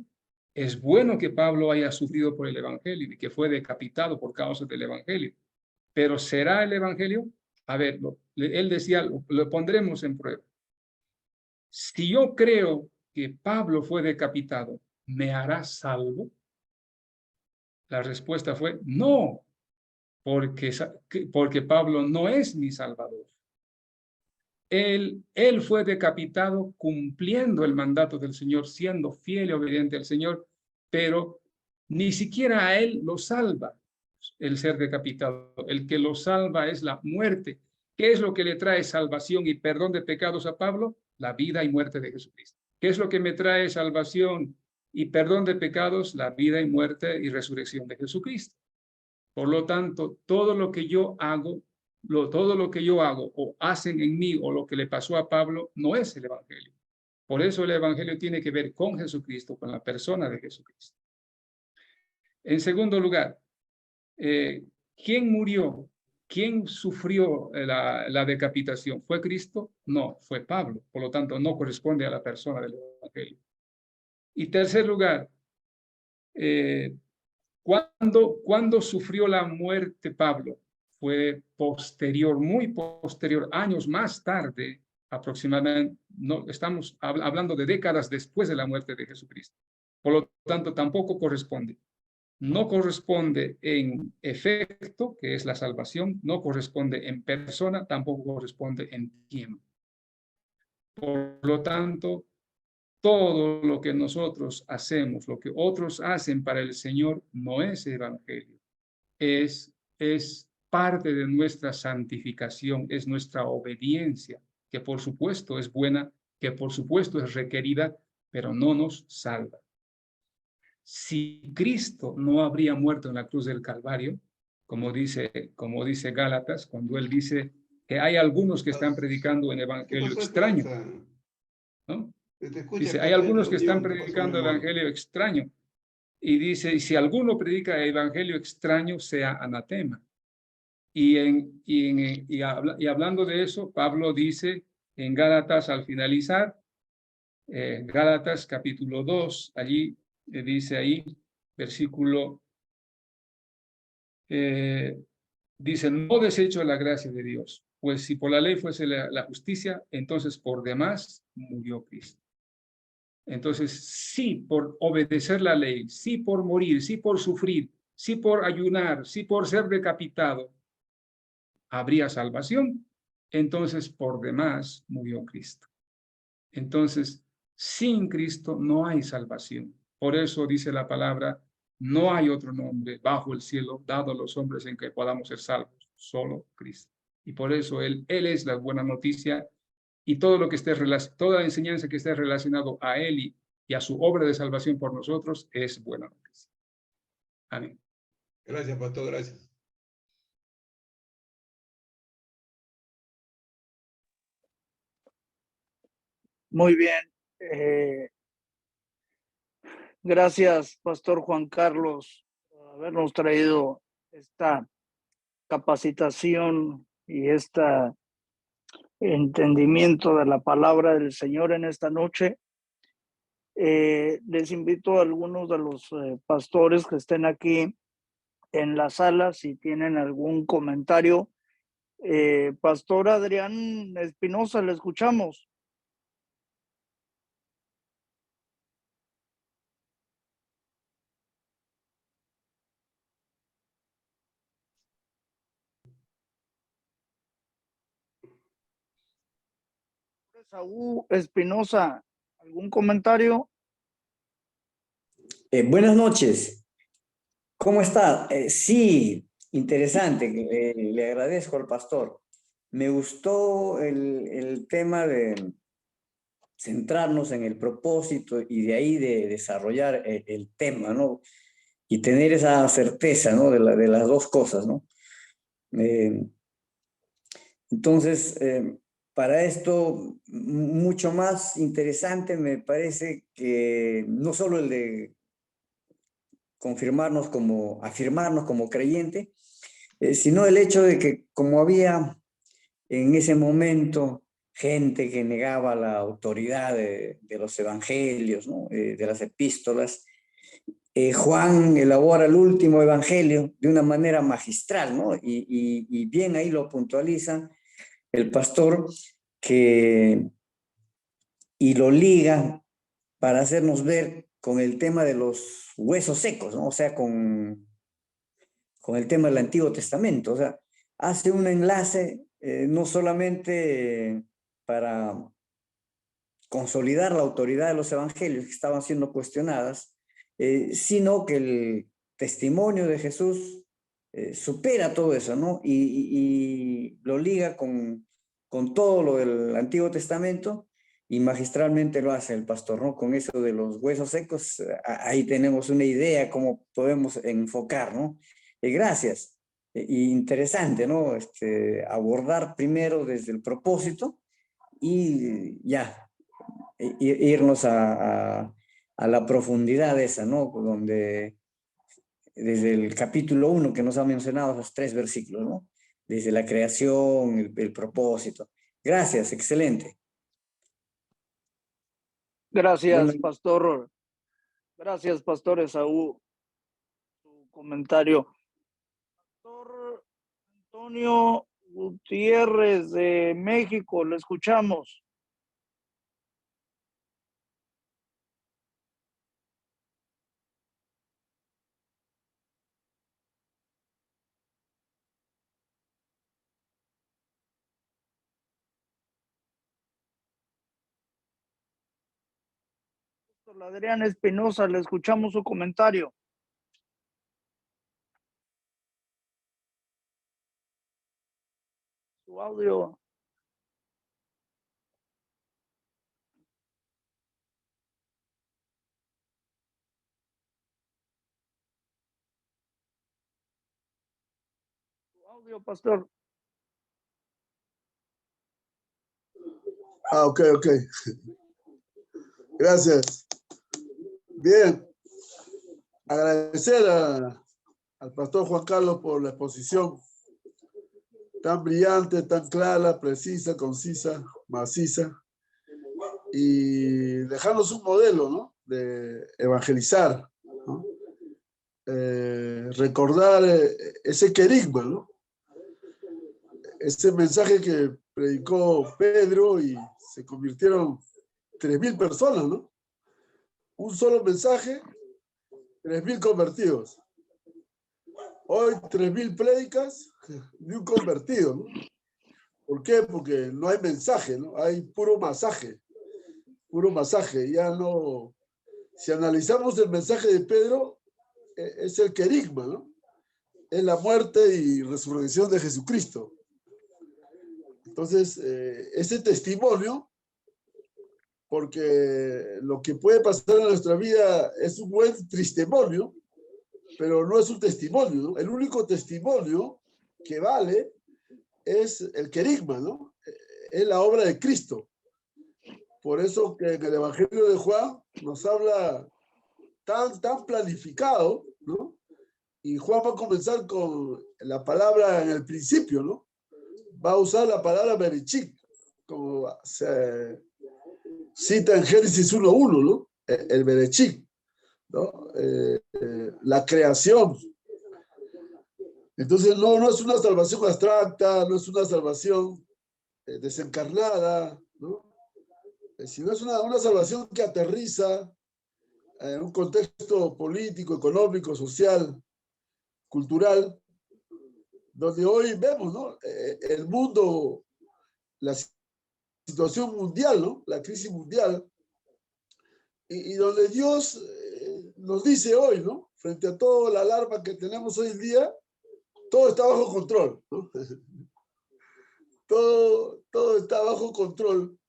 Speaker 4: Es bueno que Pablo haya sufrido por el Evangelio y que fue decapitado por causa del Evangelio. Pero ¿será el Evangelio? A ver, él decía, lo pondremos en prueba. Si yo creo que Pablo fue decapitado, ¿me hará salvo? La respuesta fue no, porque Pablo no es mi salvador. Él fue decapitado cumpliendo el mandato del Señor, siendo fiel y obediente al Señor, pero ni siquiera a él lo salva el ser decapitado. El que lo salva es la muerte. ¿Qué es lo que le trae salvación y perdón de pecados a Pablo? La vida y muerte de Jesucristo. ¿Qué es lo que me trae salvación y perdón de pecados? La vida y muerte y resurrección de Jesucristo. Por lo tanto, todo lo que yo hago o hacen en mí o lo que le pasó a Pablo no es el Evangelio. Por eso el Evangelio tiene que ver con Jesucristo, con la persona de Jesucristo. En segundo lugar, ¿quién murió? ¿Quién sufrió la decapitación? ¿Fue Cristo? No, fue Pablo. Por lo tanto, no corresponde a la persona del Evangelio. Y tercer lugar, ¿cuándo sufrió la muerte Pablo? Fue posterior, muy posterior, años más tarde, aproximadamente, no, estamos hablando de décadas después de la muerte de Jesucristo. Por lo tanto, tampoco corresponde. No corresponde en efecto, que es la salvación, no corresponde en persona, tampoco corresponde en tiempo. Por lo tanto, todo lo que nosotros hacemos, lo que otros hacen para el Señor, no es evangelio. Es parte de nuestra santificación, es nuestra obediencia, que por supuesto es buena, que por supuesto es requerida, pero no nos salva. Si Cristo no habría muerto en la cruz del Calvario, como dice Gálatas, cuando él dice que hay algunos que están predicando un evangelio extraño, ¿no? Dice, hay algunos que están predicando el evangelio extraño, y dice, y si alguno predica el evangelio extraño, sea anatema. Y hablando de eso, Pablo dice en Gálatas al finalizar, Gálatas capítulo 2, allí dice ahí, versículo, dice, no desecho la gracia de Dios, pues si por la ley fuese la justicia, entonces por demás murió Cristo. Entonces, sí por obedecer la ley, sí por morir, sí por sufrir, sí por ayunar, sí por ser decapitado, habría salvación. Entonces, por demás murió Cristo. Entonces, sin Cristo no hay salvación. Por eso dice la palabra, no hay otro nombre bajo el cielo dado a los hombres en que podamos ser salvos, solo Cristo. Y por eso Él es la buena noticia, y todo lo que toda enseñanza que esté relacionado a Él y a su obra de salvación por nosotros es buena noticia. Amén.
Speaker 1: Gracias, pastor, gracias.
Speaker 3: Muy bien. Gracias, Pastor Juan Carlos, por habernos traído esta capacitación y este entendimiento de la palabra del Señor en esta noche. Les invito a algunos de los pastores que estén aquí en la sala, si tienen algún comentario. Pastor Adrián Espinosa, le escuchamos. Saúl Espinosa, ¿algún comentario?
Speaker 2: Buenas noches. ¿Cómo está? Sí, interesante. Le agradezco al pastor. Me gustó el tema de centrarnos en el propósito y de ahí de desarrollar el tema, ¿no? Y tener esa certeza, ¿no? De las dos cosas, ¿no? Entonces, para esto, mucho más interesante me parece que no solo el de afirmarnos como creyente, sino el hecho de que como había en ese momento gente que negaba la autoridad de los evangelios, ¿no? De las epístolas, Juan elabora el último evangelio de una manera magistral, ¿no? Y bien ahí lo puntualiza el pastor, y lo liga para hacernos ver con el tema de los huesos secos, ¿no? O sea, con el tema del Antiguo Testamento. O sea, hace un enlace no solamente para consolidar la autoridad de los evangelios que estaban siendo cuestionadas, sino que el testimonio de Jesús supera todo eso, ¿no? Y lo liga con todo lo del Antiguo Testamento, y magistralmente lo hace el pastor, ¿no? Con eso de los huesos secos, ahí tenemos una idea cómo podemos enfocar, ¿no? Gracias. Interesante, ¿no? Abordar primero desde el propósito y ya, irnos a la profundidad esa, ¿no? Donde desde el capítulo 1 que nos ha mencionado esos 3 versículos, ¿no? Desde la creación, el propósito. Gracias, excelente.
Speaker 3: Gracias,
Speaker 2: Bueno,
Speaker 3: Pastor. Gracias, Pastor Esaú, su comentario. Pastor Antonio Gutiérrez de México, le escuchamos. Pastor Adrián Espinosa, le escuchamos su comentario. Su audio. Su audio, Pastor.
Speaker 6: Ok. Gracias. Bien. Agradecer al pastor Juan Carlos por la exposición tan brillante, tan clara, precisa, concisa, maciza, y dejarnos un modelo, ¿no? De evangelizar, ¿no? Recordar ese querigma, ¿no? Ese mensaje que predicó Pedro y se convirtieron 3.000 personas, ¿no? Un solo mensaje, 3.000 convertidos. Hoy 3.000 prédicas, ni un convertido, ¿no? ¿Por qué? Porque no hay mensaje, ¿no? Hay puro masaje. Ya no... Si analizamos el mensaje de Pedro, es el querigma, ¿no? Es la muerte y resurrección de Jesucristo. Entonces, ese testimonio, porque lo que puede pasar en nuestra vida es un buen testimonio, pero no es un testimonio, ¿no? El único testimonio que vale es el querigma, ¿no? Es la obra de Cristo. Por eso que en el Evangelio de Juan nos habla tan planificado, ¿no? Y Juan va a comenzar con la palabra en el principio, ¿no? Va a usar la palabra Bereshit, como se cita en Génesis 1:1, ¿no? El Bereshit, ¿no? La creación. Entonces no es una salvación abstracta, no es una salvación desencarnada, ¿no? Sino es una salvación que aterriza en un contexto político, económico, social, cultural, donde hoy vemos, ¿no? El mundo, la situación mundial, ¿no? La crisis mundial, y donde Dios nos dice hoy, ¿no? Frente a toda la alarma que tenemos hoy en día, todo está bajo control, ¿no? Todo está bajo control,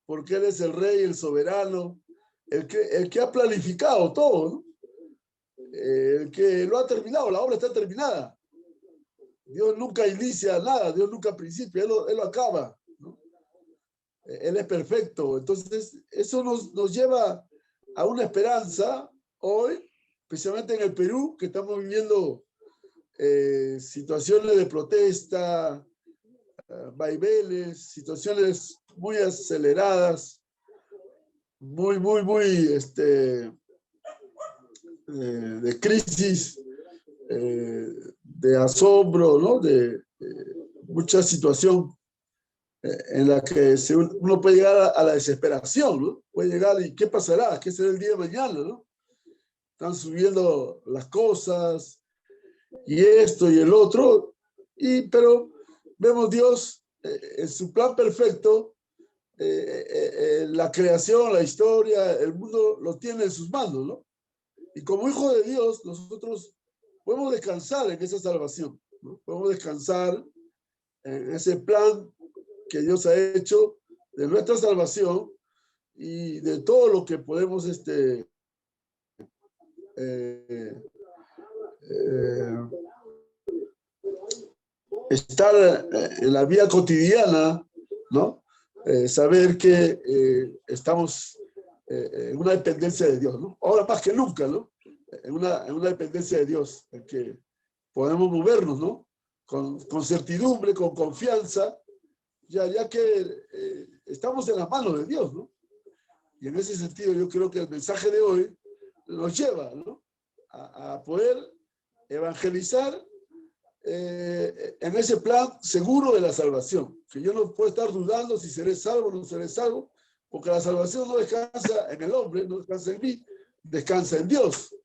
Speaker 6: porque Él es el Rey, el soberano, el que ha planificado todo, ¿no? El que lo ha terminado, la obra está terminada. Dios nunca inicia nada, Dios nunca principia, Él lo acaba, ¿no? Él es perfecto. Entonces, eso nos lleva a una esperanza hoy, especialmente en el Perú, que estamos viviendo situaciones de protesta, vaivenes, situaciones muy aceleradas, muy, de crisis, de asombro, ¿no? De mucha situación en la que uno puede llegar a la desesperación, ¿no? Puede llegar y ¿qué pasará? ¿Qué será el día de mañana, no? Están subiendo las cosas y esto y el otro, pero vemos Dios en su plan perfecto, la creación, la historia, el mundo lo tiene en sus manos, ¿no? Y como hijo de Dios, nosotros podemos descansar en esa salvación, ¿no? Podemos descansar en ese plan que Dios ha hecho de nuestra salvación y de todo lo que podemos estar en la vida cotidiana, ¿no? Saber que estamos en una dependencia de Dios, ¿no? Ahora más que nunca, ¿no? En una dependencia de Dios, en que podemos movernos, ¿no? Con certidumbre, con confianza, ya que estamos en las manos de Dios, ¿no? Y en ese sentido yo creo que el mensaje de hoy nos lleva, ¿no? a poder evangelizar en ese plan seguro de la salvación, que yo no puedo estar dudando si seré salvo o no seré salvo, porque la salvación no descansa en el hombre, no descansa en mí, descansa en Dios.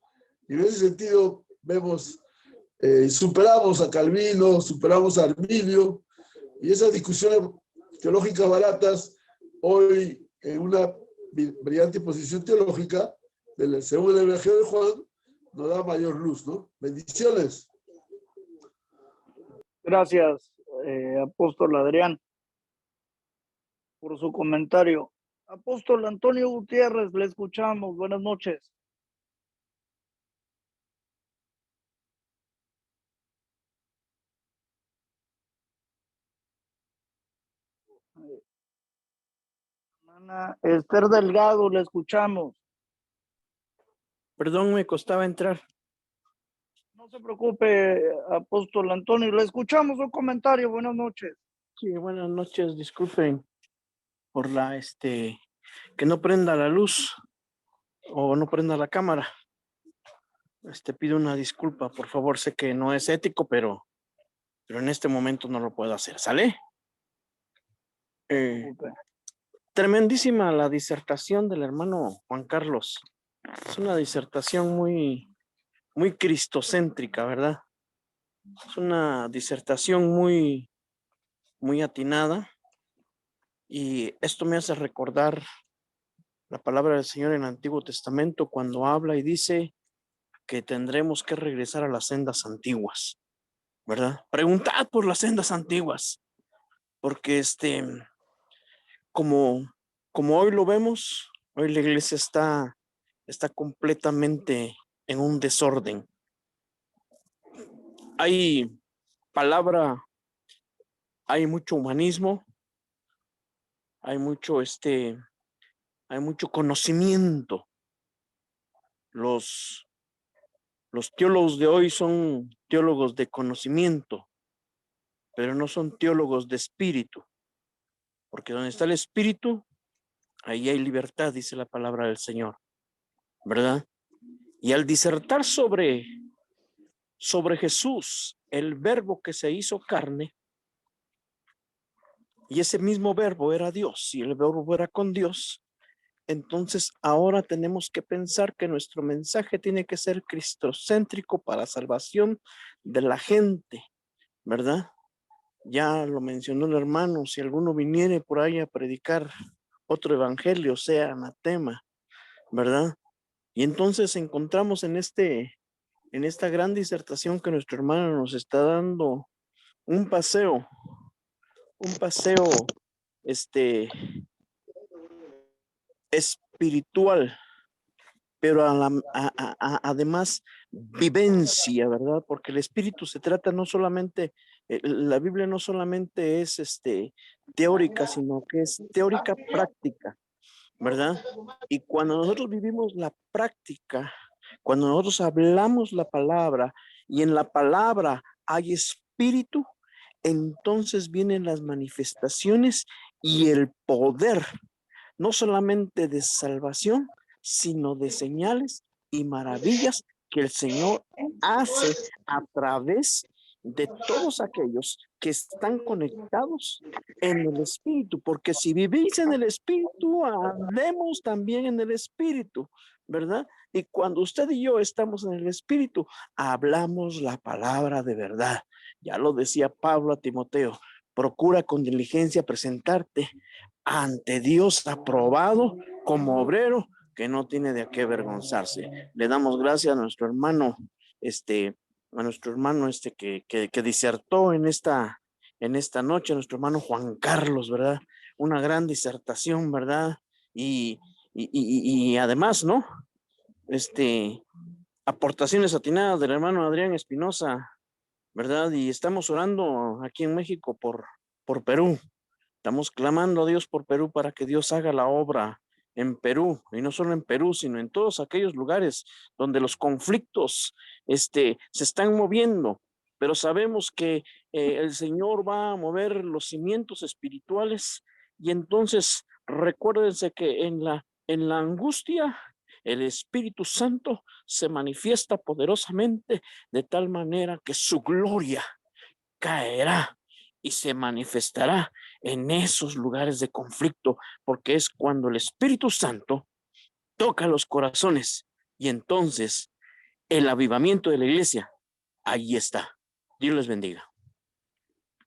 Speaker 6: Y en ese sentido vemos, superamos a Calvino, superamos a Arminio, y esas discusiones teológicas baratas, hoy en una brillante posición teológica, según el Evangelio de Juan, nos da mayor luz, ¿no? Bendiciones.
Speaker 3: Gracias, apóstol Adrián, por su comentario. Apóstol Antonio Gutiérrez, le escuchamos. Buenas noches. Hermana Esther Delgado, le escuchamos.
Speaker 7: Perdón, me costaba entrar.
Speaker 3: No se preocupe, apóstol Antonio, le escuchamos un comentario. Buenas noches.
Speaker 7: Sí, buenas noches. Disculpen por que no prenda la luz o no prenda la cámara. Pido una disculpa, por favor. Sé que no es ético, pero en este momento no lo puedo hacer. ¿Sale? Tremendísima la disertación del hermano Juan Carlos. Es una disertación muy cristocéntrica, ¿verdad? Es una disertación muy atinada, y esto me hace recordar la palabra del Señor en el Antiguo Testamento cuando habla y dice que tendremos que regresar a las sendas antiguas, ¿verdad? Preguntad por las sendas antiguas, porque como hoy lo vemos, hoy la iglesia está completamente en un desorden. Hay mucho humanismo, hay mucho conocimiento, los teólogos de hoy son teólogos de conocimiento, pero no son teólogos de espíritu, porque donde está el espíritu, ahí hay libertad, dice la palabra del Señor, ¿verdad? Y al disertar sobre Jesús, el verbo que se hizo carne, y ese mismo verbo era Dios, y el verbo era con Dios, entonces ahora tenemos que pensar que nuestro mensaje tiene que ser cristocéntrico para salvación de la gente, ¿verdad? Ya lo mencionó el hermano, si alguno viniere por ahí a predicar otro evangelio, sea anatema, ¿verdad? Y entonces encontramos en esta gran disertación que nuestro hermano nos está dando un paseo, espiritual, pero además vivencia, ¿verdad? Porque el espíritu se trata no solamente, la Biblia no solamente es teórica, sino que es teórica práctica, ¿verdad? Y cuando nosotros vivimos la práctica, cuando nosotros hablamos la palabra y en la palabra hay espíritu, entonces vienen las manifestaciones y el poder, no solamente de salvación, sino de señales y maravillas que el Señor hace a través de todos aquellos que están conectados en el Espíritu, porque si vivís en el Espíritu, andemos también en el Espíritu, ¿verdad? Y cuando usted y yo estamos en el Espíritu, hablamos la palabra de verdad. Ya lo decía Pablo a Timoteo, procura con diligencia presentarte ante Dios aprobado como obrero que no tiene de qué avergonzarse. Le damos gracias a nuestro hermano, que disertó en esta noche, nuestro hermano Juan Carlos, ¿verdad? Una gran disertación, ¿verdad? Y además, ¿no? Aportaciones atinadas del hermano Adrián Espinosa, ¿verdad? Y estamos orando aquí en México por Perú. Estamos clamando a Dios por Perú para que Dios haga la obra en Perú, y no solo en Perú, sino en todos aquellos lugares donde los conflictos se están moviendo, pero sabemos que el Señor va a mover los cimientos espirituales, y entonces recuérdense que en la angustia el Espíritu Santo se manifiesta poderosamente de tal manera que su gloria caerá y se manifestará en esos lugares de conflicto, porque es cuando el Espíritu Santo toca los corazones y entonces el avivamiento de la iglesia, ahí está. Dios les bendiga.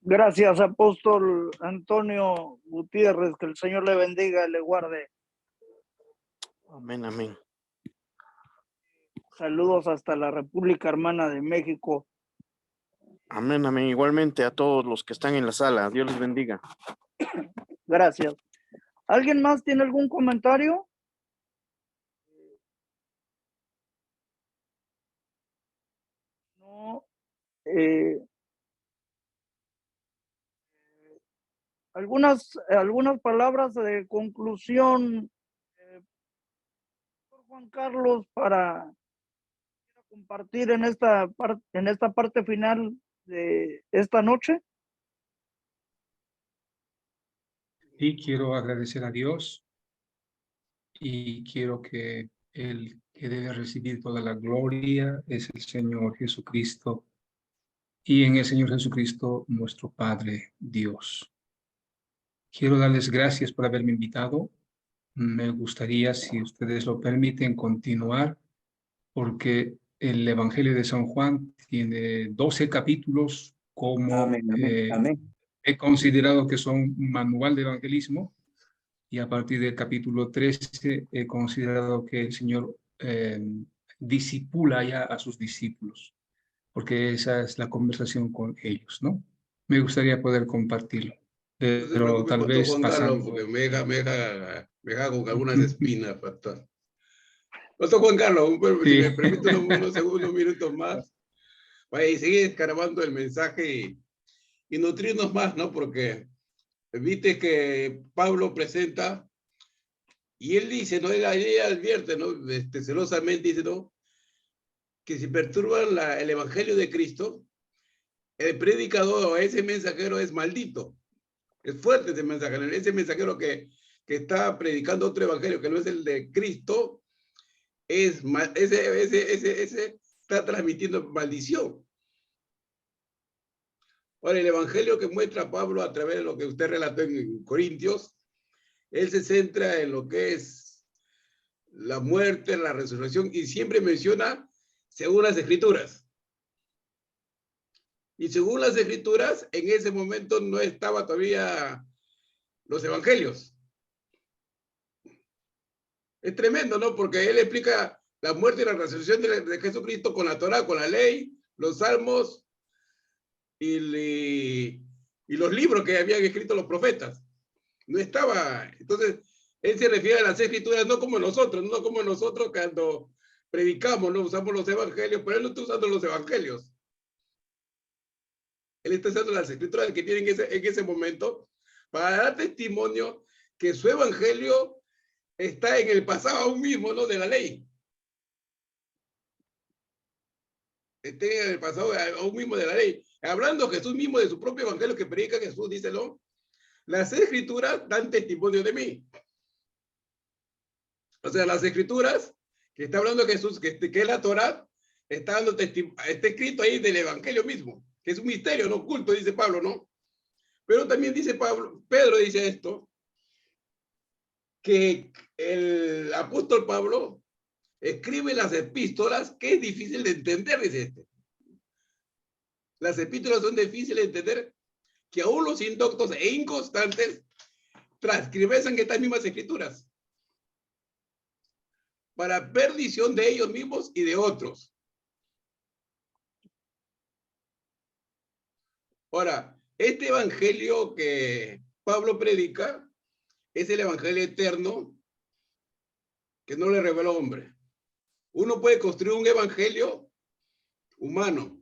Speaker 3: Gracias, apóstol Antonio Gutiérrez, que el Señor le bendiga y le guarde.
Speaker 7: Amén, amén.
Speaker 3: Saludos hasta la República Hermana de México.
Speaker 7: Amén, amén. Igualmente a todos los que están en la sala. Dios les bendiga.
Speaker 3: Gracias. ¿Alguien más tiene algún comentario? No. Algunas palabras de conclusión, Juan Carlos, para compartir en esta parte final de esta noche.
Speaker 4: Y quiero agradecer a Dios y quiero que el que debe recibir toda la gloria es el Señor Jesucristo, y en el Señor Jesucristo nuestro Padre Dios. Quiero darles gracias por haberme invitado. Me gustaría, si ustedes lo permiten, continuar, porque el Evangelio de San Juan tiene 12 capítulos, como
Speaker 2: Amén, amén, amén.
Speaker 4: he considerado que son un manual de evangelismo, y a partir del capítulo 13 he considerado que el Señor disipula ya a sus discípulos, porque esa es la conversación con ellos, ¿no? Me gustaría poder compartirlo, pero tal vez
Speaker 1: Juan Carlos,
Speaker 4: pasando...
Speaker 1: porque me deja con algunas espinas, pastor. Pastor Juan Carlos, si me permite unos segundos, minutos más, para seguir escarbando el mensaje y nutrirnos más, ¿no? Porque viste que Pablo presenta Y él dice, ¿no? Él advierte, ¿no? Celosamente dice, ¿no? Que si perturban el evangelio de Cristo, el predicador o ese mensajero es maldito. Es fuerte ese mensajero que está predicando otro evangelio que no es el de Cristo, ese está transmitiendo maldición. Ahora, el evangelio que muestra Pablo a través de lo que usted relató en Corintios, él se centra en lo que es la muerte, la resurrección, y siempre menciona según las Escrituras. Y según las Escrituras, en ese momento no estaba todavía los evangelios. Es tremendo, ¿no? Porque él explica la muerte y la resurrección de Jesucristo con la Torá, con la ley, los salmos y los libros que habían escrito los profetas. No estaba. Entonces, él se refiere a las Escrituras no como nosotros cuando predicamos, no usamos los evangelios, pero él no está usando los evangelios. Él está usando las Escrituras que tienen en ese momento para dar testimonio que su evangelio está en el pasado aún mismo, ¿no? De la ley. Está en el pasado aún mismo de la ley. Hablando Jesús mismo de su propio evangelio que predica Jesús, dice, ¿no? Las Escrituras dan testimonio de mí. O sea, las Escrituras que está hablando Jesús, que es la Torá, está escrito ahí del evangelio mismo, que es un misterio no oculto, dice Pablo, ¿no? Pero también dice Pedro dice esto, que el apóstol Pablo escribe las epístolas que es difícil de entender, dice este. Las epístolas son difíciles de entender, que aún los indoctos e inconstantes transcriben estas mismas escrituras para perdición de ellos mismos y de otros. Ahora, este evangelio que Pablo predica es el evangelio eterno que no le reveló hombre. Uno puede construir un evangelio humano.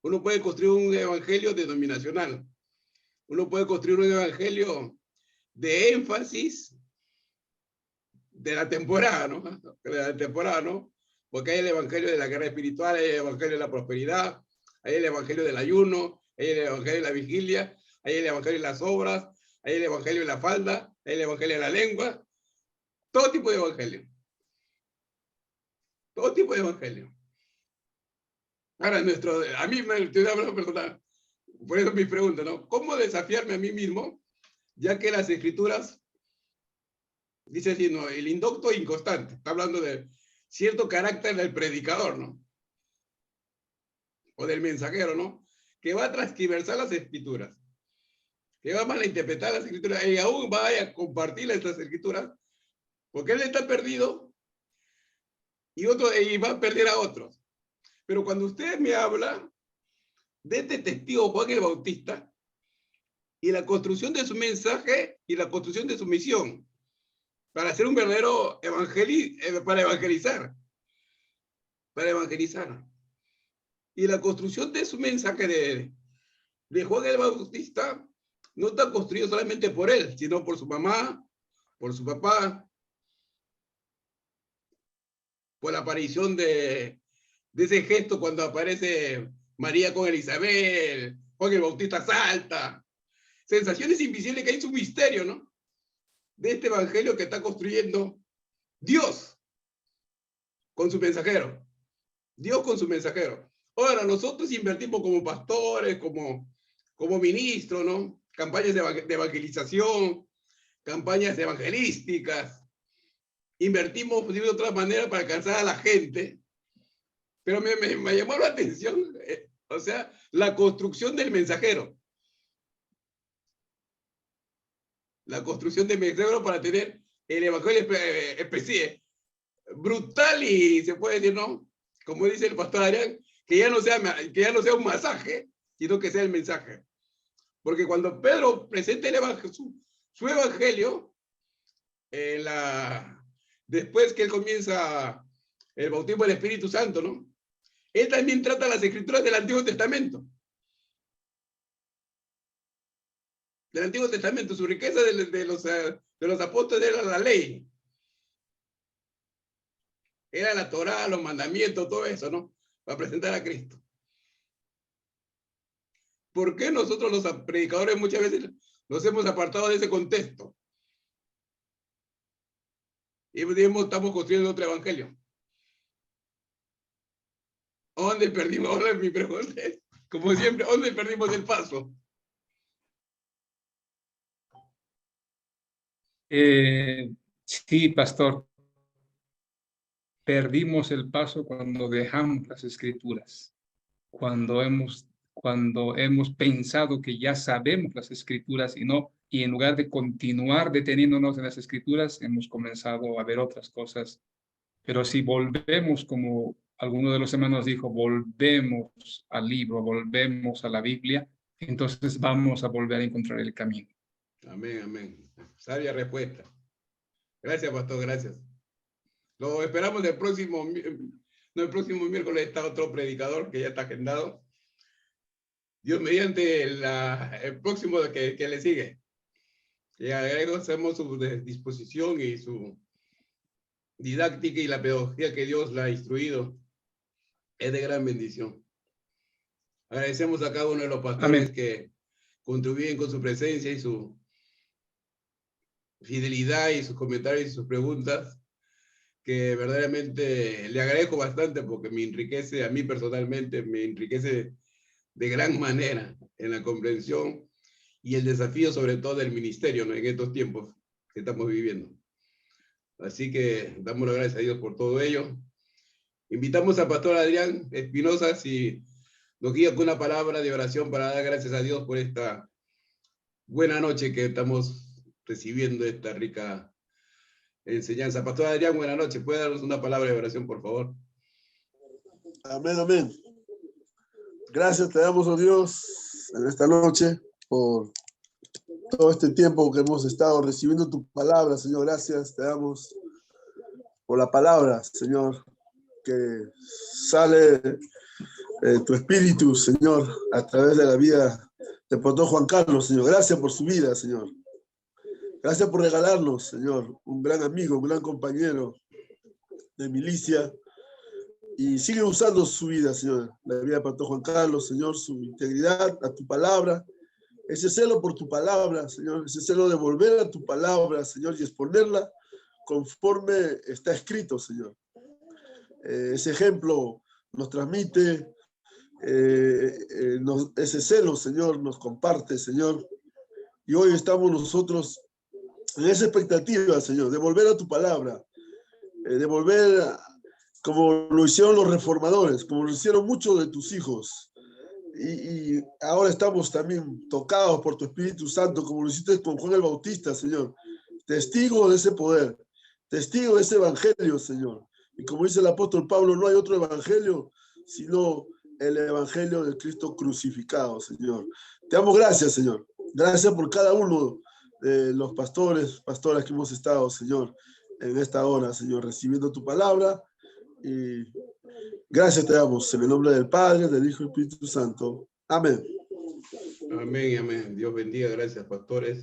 Speaker 1: Uno puede construir un evangelio denominacional. Uno puede construir un evangelio de énfasis de la temporada, ¿no? De la temporada, ¿no? Porque hay el evangelio de la guerra espiritual, hay el evangelio de la prosperidad, hay el evangelio del ayuno, hay el evangelio de la vigilia, hay el evangelio de las obras, hay el evangelio de la falda, hay el evangelio de la lengua, todo tipo de evangelio. Todo tipo de evangelio. Ahora, a mí me estoy hablando personal, por eso mi pregunta, ¿no? ¿Cómo desafiarme a mí mismo, ya que las escrituras, dice así, ¿no? El indocto inconstante, está hablando de cierto carácter del predicador, ¿no? O del mensajero, ¿no? Que va a transquiversar las escrituras, que va a malinterpretar las escrituras y aún va a compartir estas escrituras, porque él está perdido y va a perder a otros. Pero cuando usted me habla de este testigo Juan el Bautista y la construcción de su mensaje y la construcción de su misión para ser un verdadero para evangelizar. Y la construcción de su mensaje de Juan el Bautista no está construido solamente por él, sino por su mamá, por su papá, por la aparición de ese gesto cuando aparece María con Elizabeth, Juan el Bautista salta. Sensaciones invisibles que hay su misterio, ¿no? De este evangelio que está construyendo Dios con su mensajero. Dios con su mensajero. Ahora, nosotros invertimos como pastores, como ministros, ¿no? Campañas de evangelización, campañas evangelísticas. Invertimos de otra manera para alcanzar a la gente. Pero me llamó la atención, o sea, la construcción del mensajero. La construcción del mensajero para tener el evangelio brutal y se puede decir, ¿no? Como dice el pastor Adrián, que ya no sea un masaje, sino que sea el mensaje. Porque cuando Pedro presenta su evangelio, después que él comienza el bautismo del Espíritu Santo, ¿no? Él también trata las escrituras del Antiguo Testamento. del Antiguo Testamento, su riqueza de los apóstoles era la ley. Era la Torá, los mandamientos, todo eso, ¿no? Para presentar a Cristo. ¿Por qué nosotros los predicadores muchas veces nos hemos apartado de ese contexto? Y estamos construyendo otro evangelio. ¿Dónde perdimos? Ahora mi pregunta es, como siempre, ¿dónde perdimos el paso?
Speaker 4: Sí, pastor. Perdimos el paso cuando dejamos las escrituras, cuando hemos pensado que ya sabemos las escrituras y en lugar de continuar deteniéndonos en las escrituras, hemos comenzado a ver otras cosas. Pero si volvemos, como alguno de los hermanos dijo, volvemos al libro, volvemos a la Biblia, entonces vamos a volver a encontrar el camino.
Speaker 1: Amén, amén. Sabia respuesta. Gracias, pastor, gracias. Lo esperamos el próximo miércoles está otro predicador que ya está agendado. Dios mediante el próximo que le sigue. Y agradecemos su disposición y su didáctica y la pedagogía que Dios la ha instruido. Es de gran bendición. Agradecemos a cada uno de los pastores
Speaker 4: Amén.
Speaker 1: que contribuyen con su presencia y su fidelidad y sus comentarios y sus preguntas, que verdaderamente le agradezco bastante porque me enriquece, a mí personalmente, me enriquece de gran manera en la comprensión y el desafío sobre todo del ministerio, ¿no? En estos tiempos que estamos viviendo. Así que damos las gracias a Dios por todo ello. Invitamos al pastor Adrián Espinosa si nos guía con una palabra de oración para dar gracias a Dios por esta buena noche que estamos recibiendo, esta rica enseñanza. Pastor Adrián, buenas noches. ¿Puede darnos una palabra de oración, por favor?
Speaker 6: Amén, amén. Gracias te damos, oh Dios, en esta noche por todo este tiempo que hemos estado recibiendo tu palabra, Señor. Gracias te damos por la palabra, Señor, que sale tu espíritu, Señor, a través de la vida del pastor Juan Carlos, Señor. Gracias por su vida, Señor. Gracias por regalarnos, Señor, un gran amigo, un gran compañero de milicia. Y sigue usando su vida, Señor, la vida del pastor Juan Carlos, Señor, su integridad a tu palabra, ese celo por tu palabra, Señor, ese celo de volver a tu palabra, Señor, y exponerla conforme está escrito, Señor. Ese ejemplo nos transmite, ese celo, Señor, nos comparte, Señor. Y hoy estamos nosotros en esa expectativa, Señor, de volver a tu palabra, de volver como lo hicieron los reformadores, como lo hicieron muchos de tus hijos. Y ahora estamos también tocados por tu Espíritu Santo, como lo hiciste con Juan el Bautista, Señor. Testigo de ese poder, testigo de ese evangelio, Señor. Y como dice el apóstol Pablo, no hay otro evangelio, sino el evangelio de Cristo crucificado, Señor. Te damos gracias, Señor. Gracias por cada uno de los pastoras que hemos estado, Señor, en esta hora, Señor, recibiendo tu palabra. Y gracias te damos en el nombre del Padre, del Hijo y del Espíritu Santo. Amén.
Speaker 1: Amén, amén. Dios bendiga. Gracias, pastores.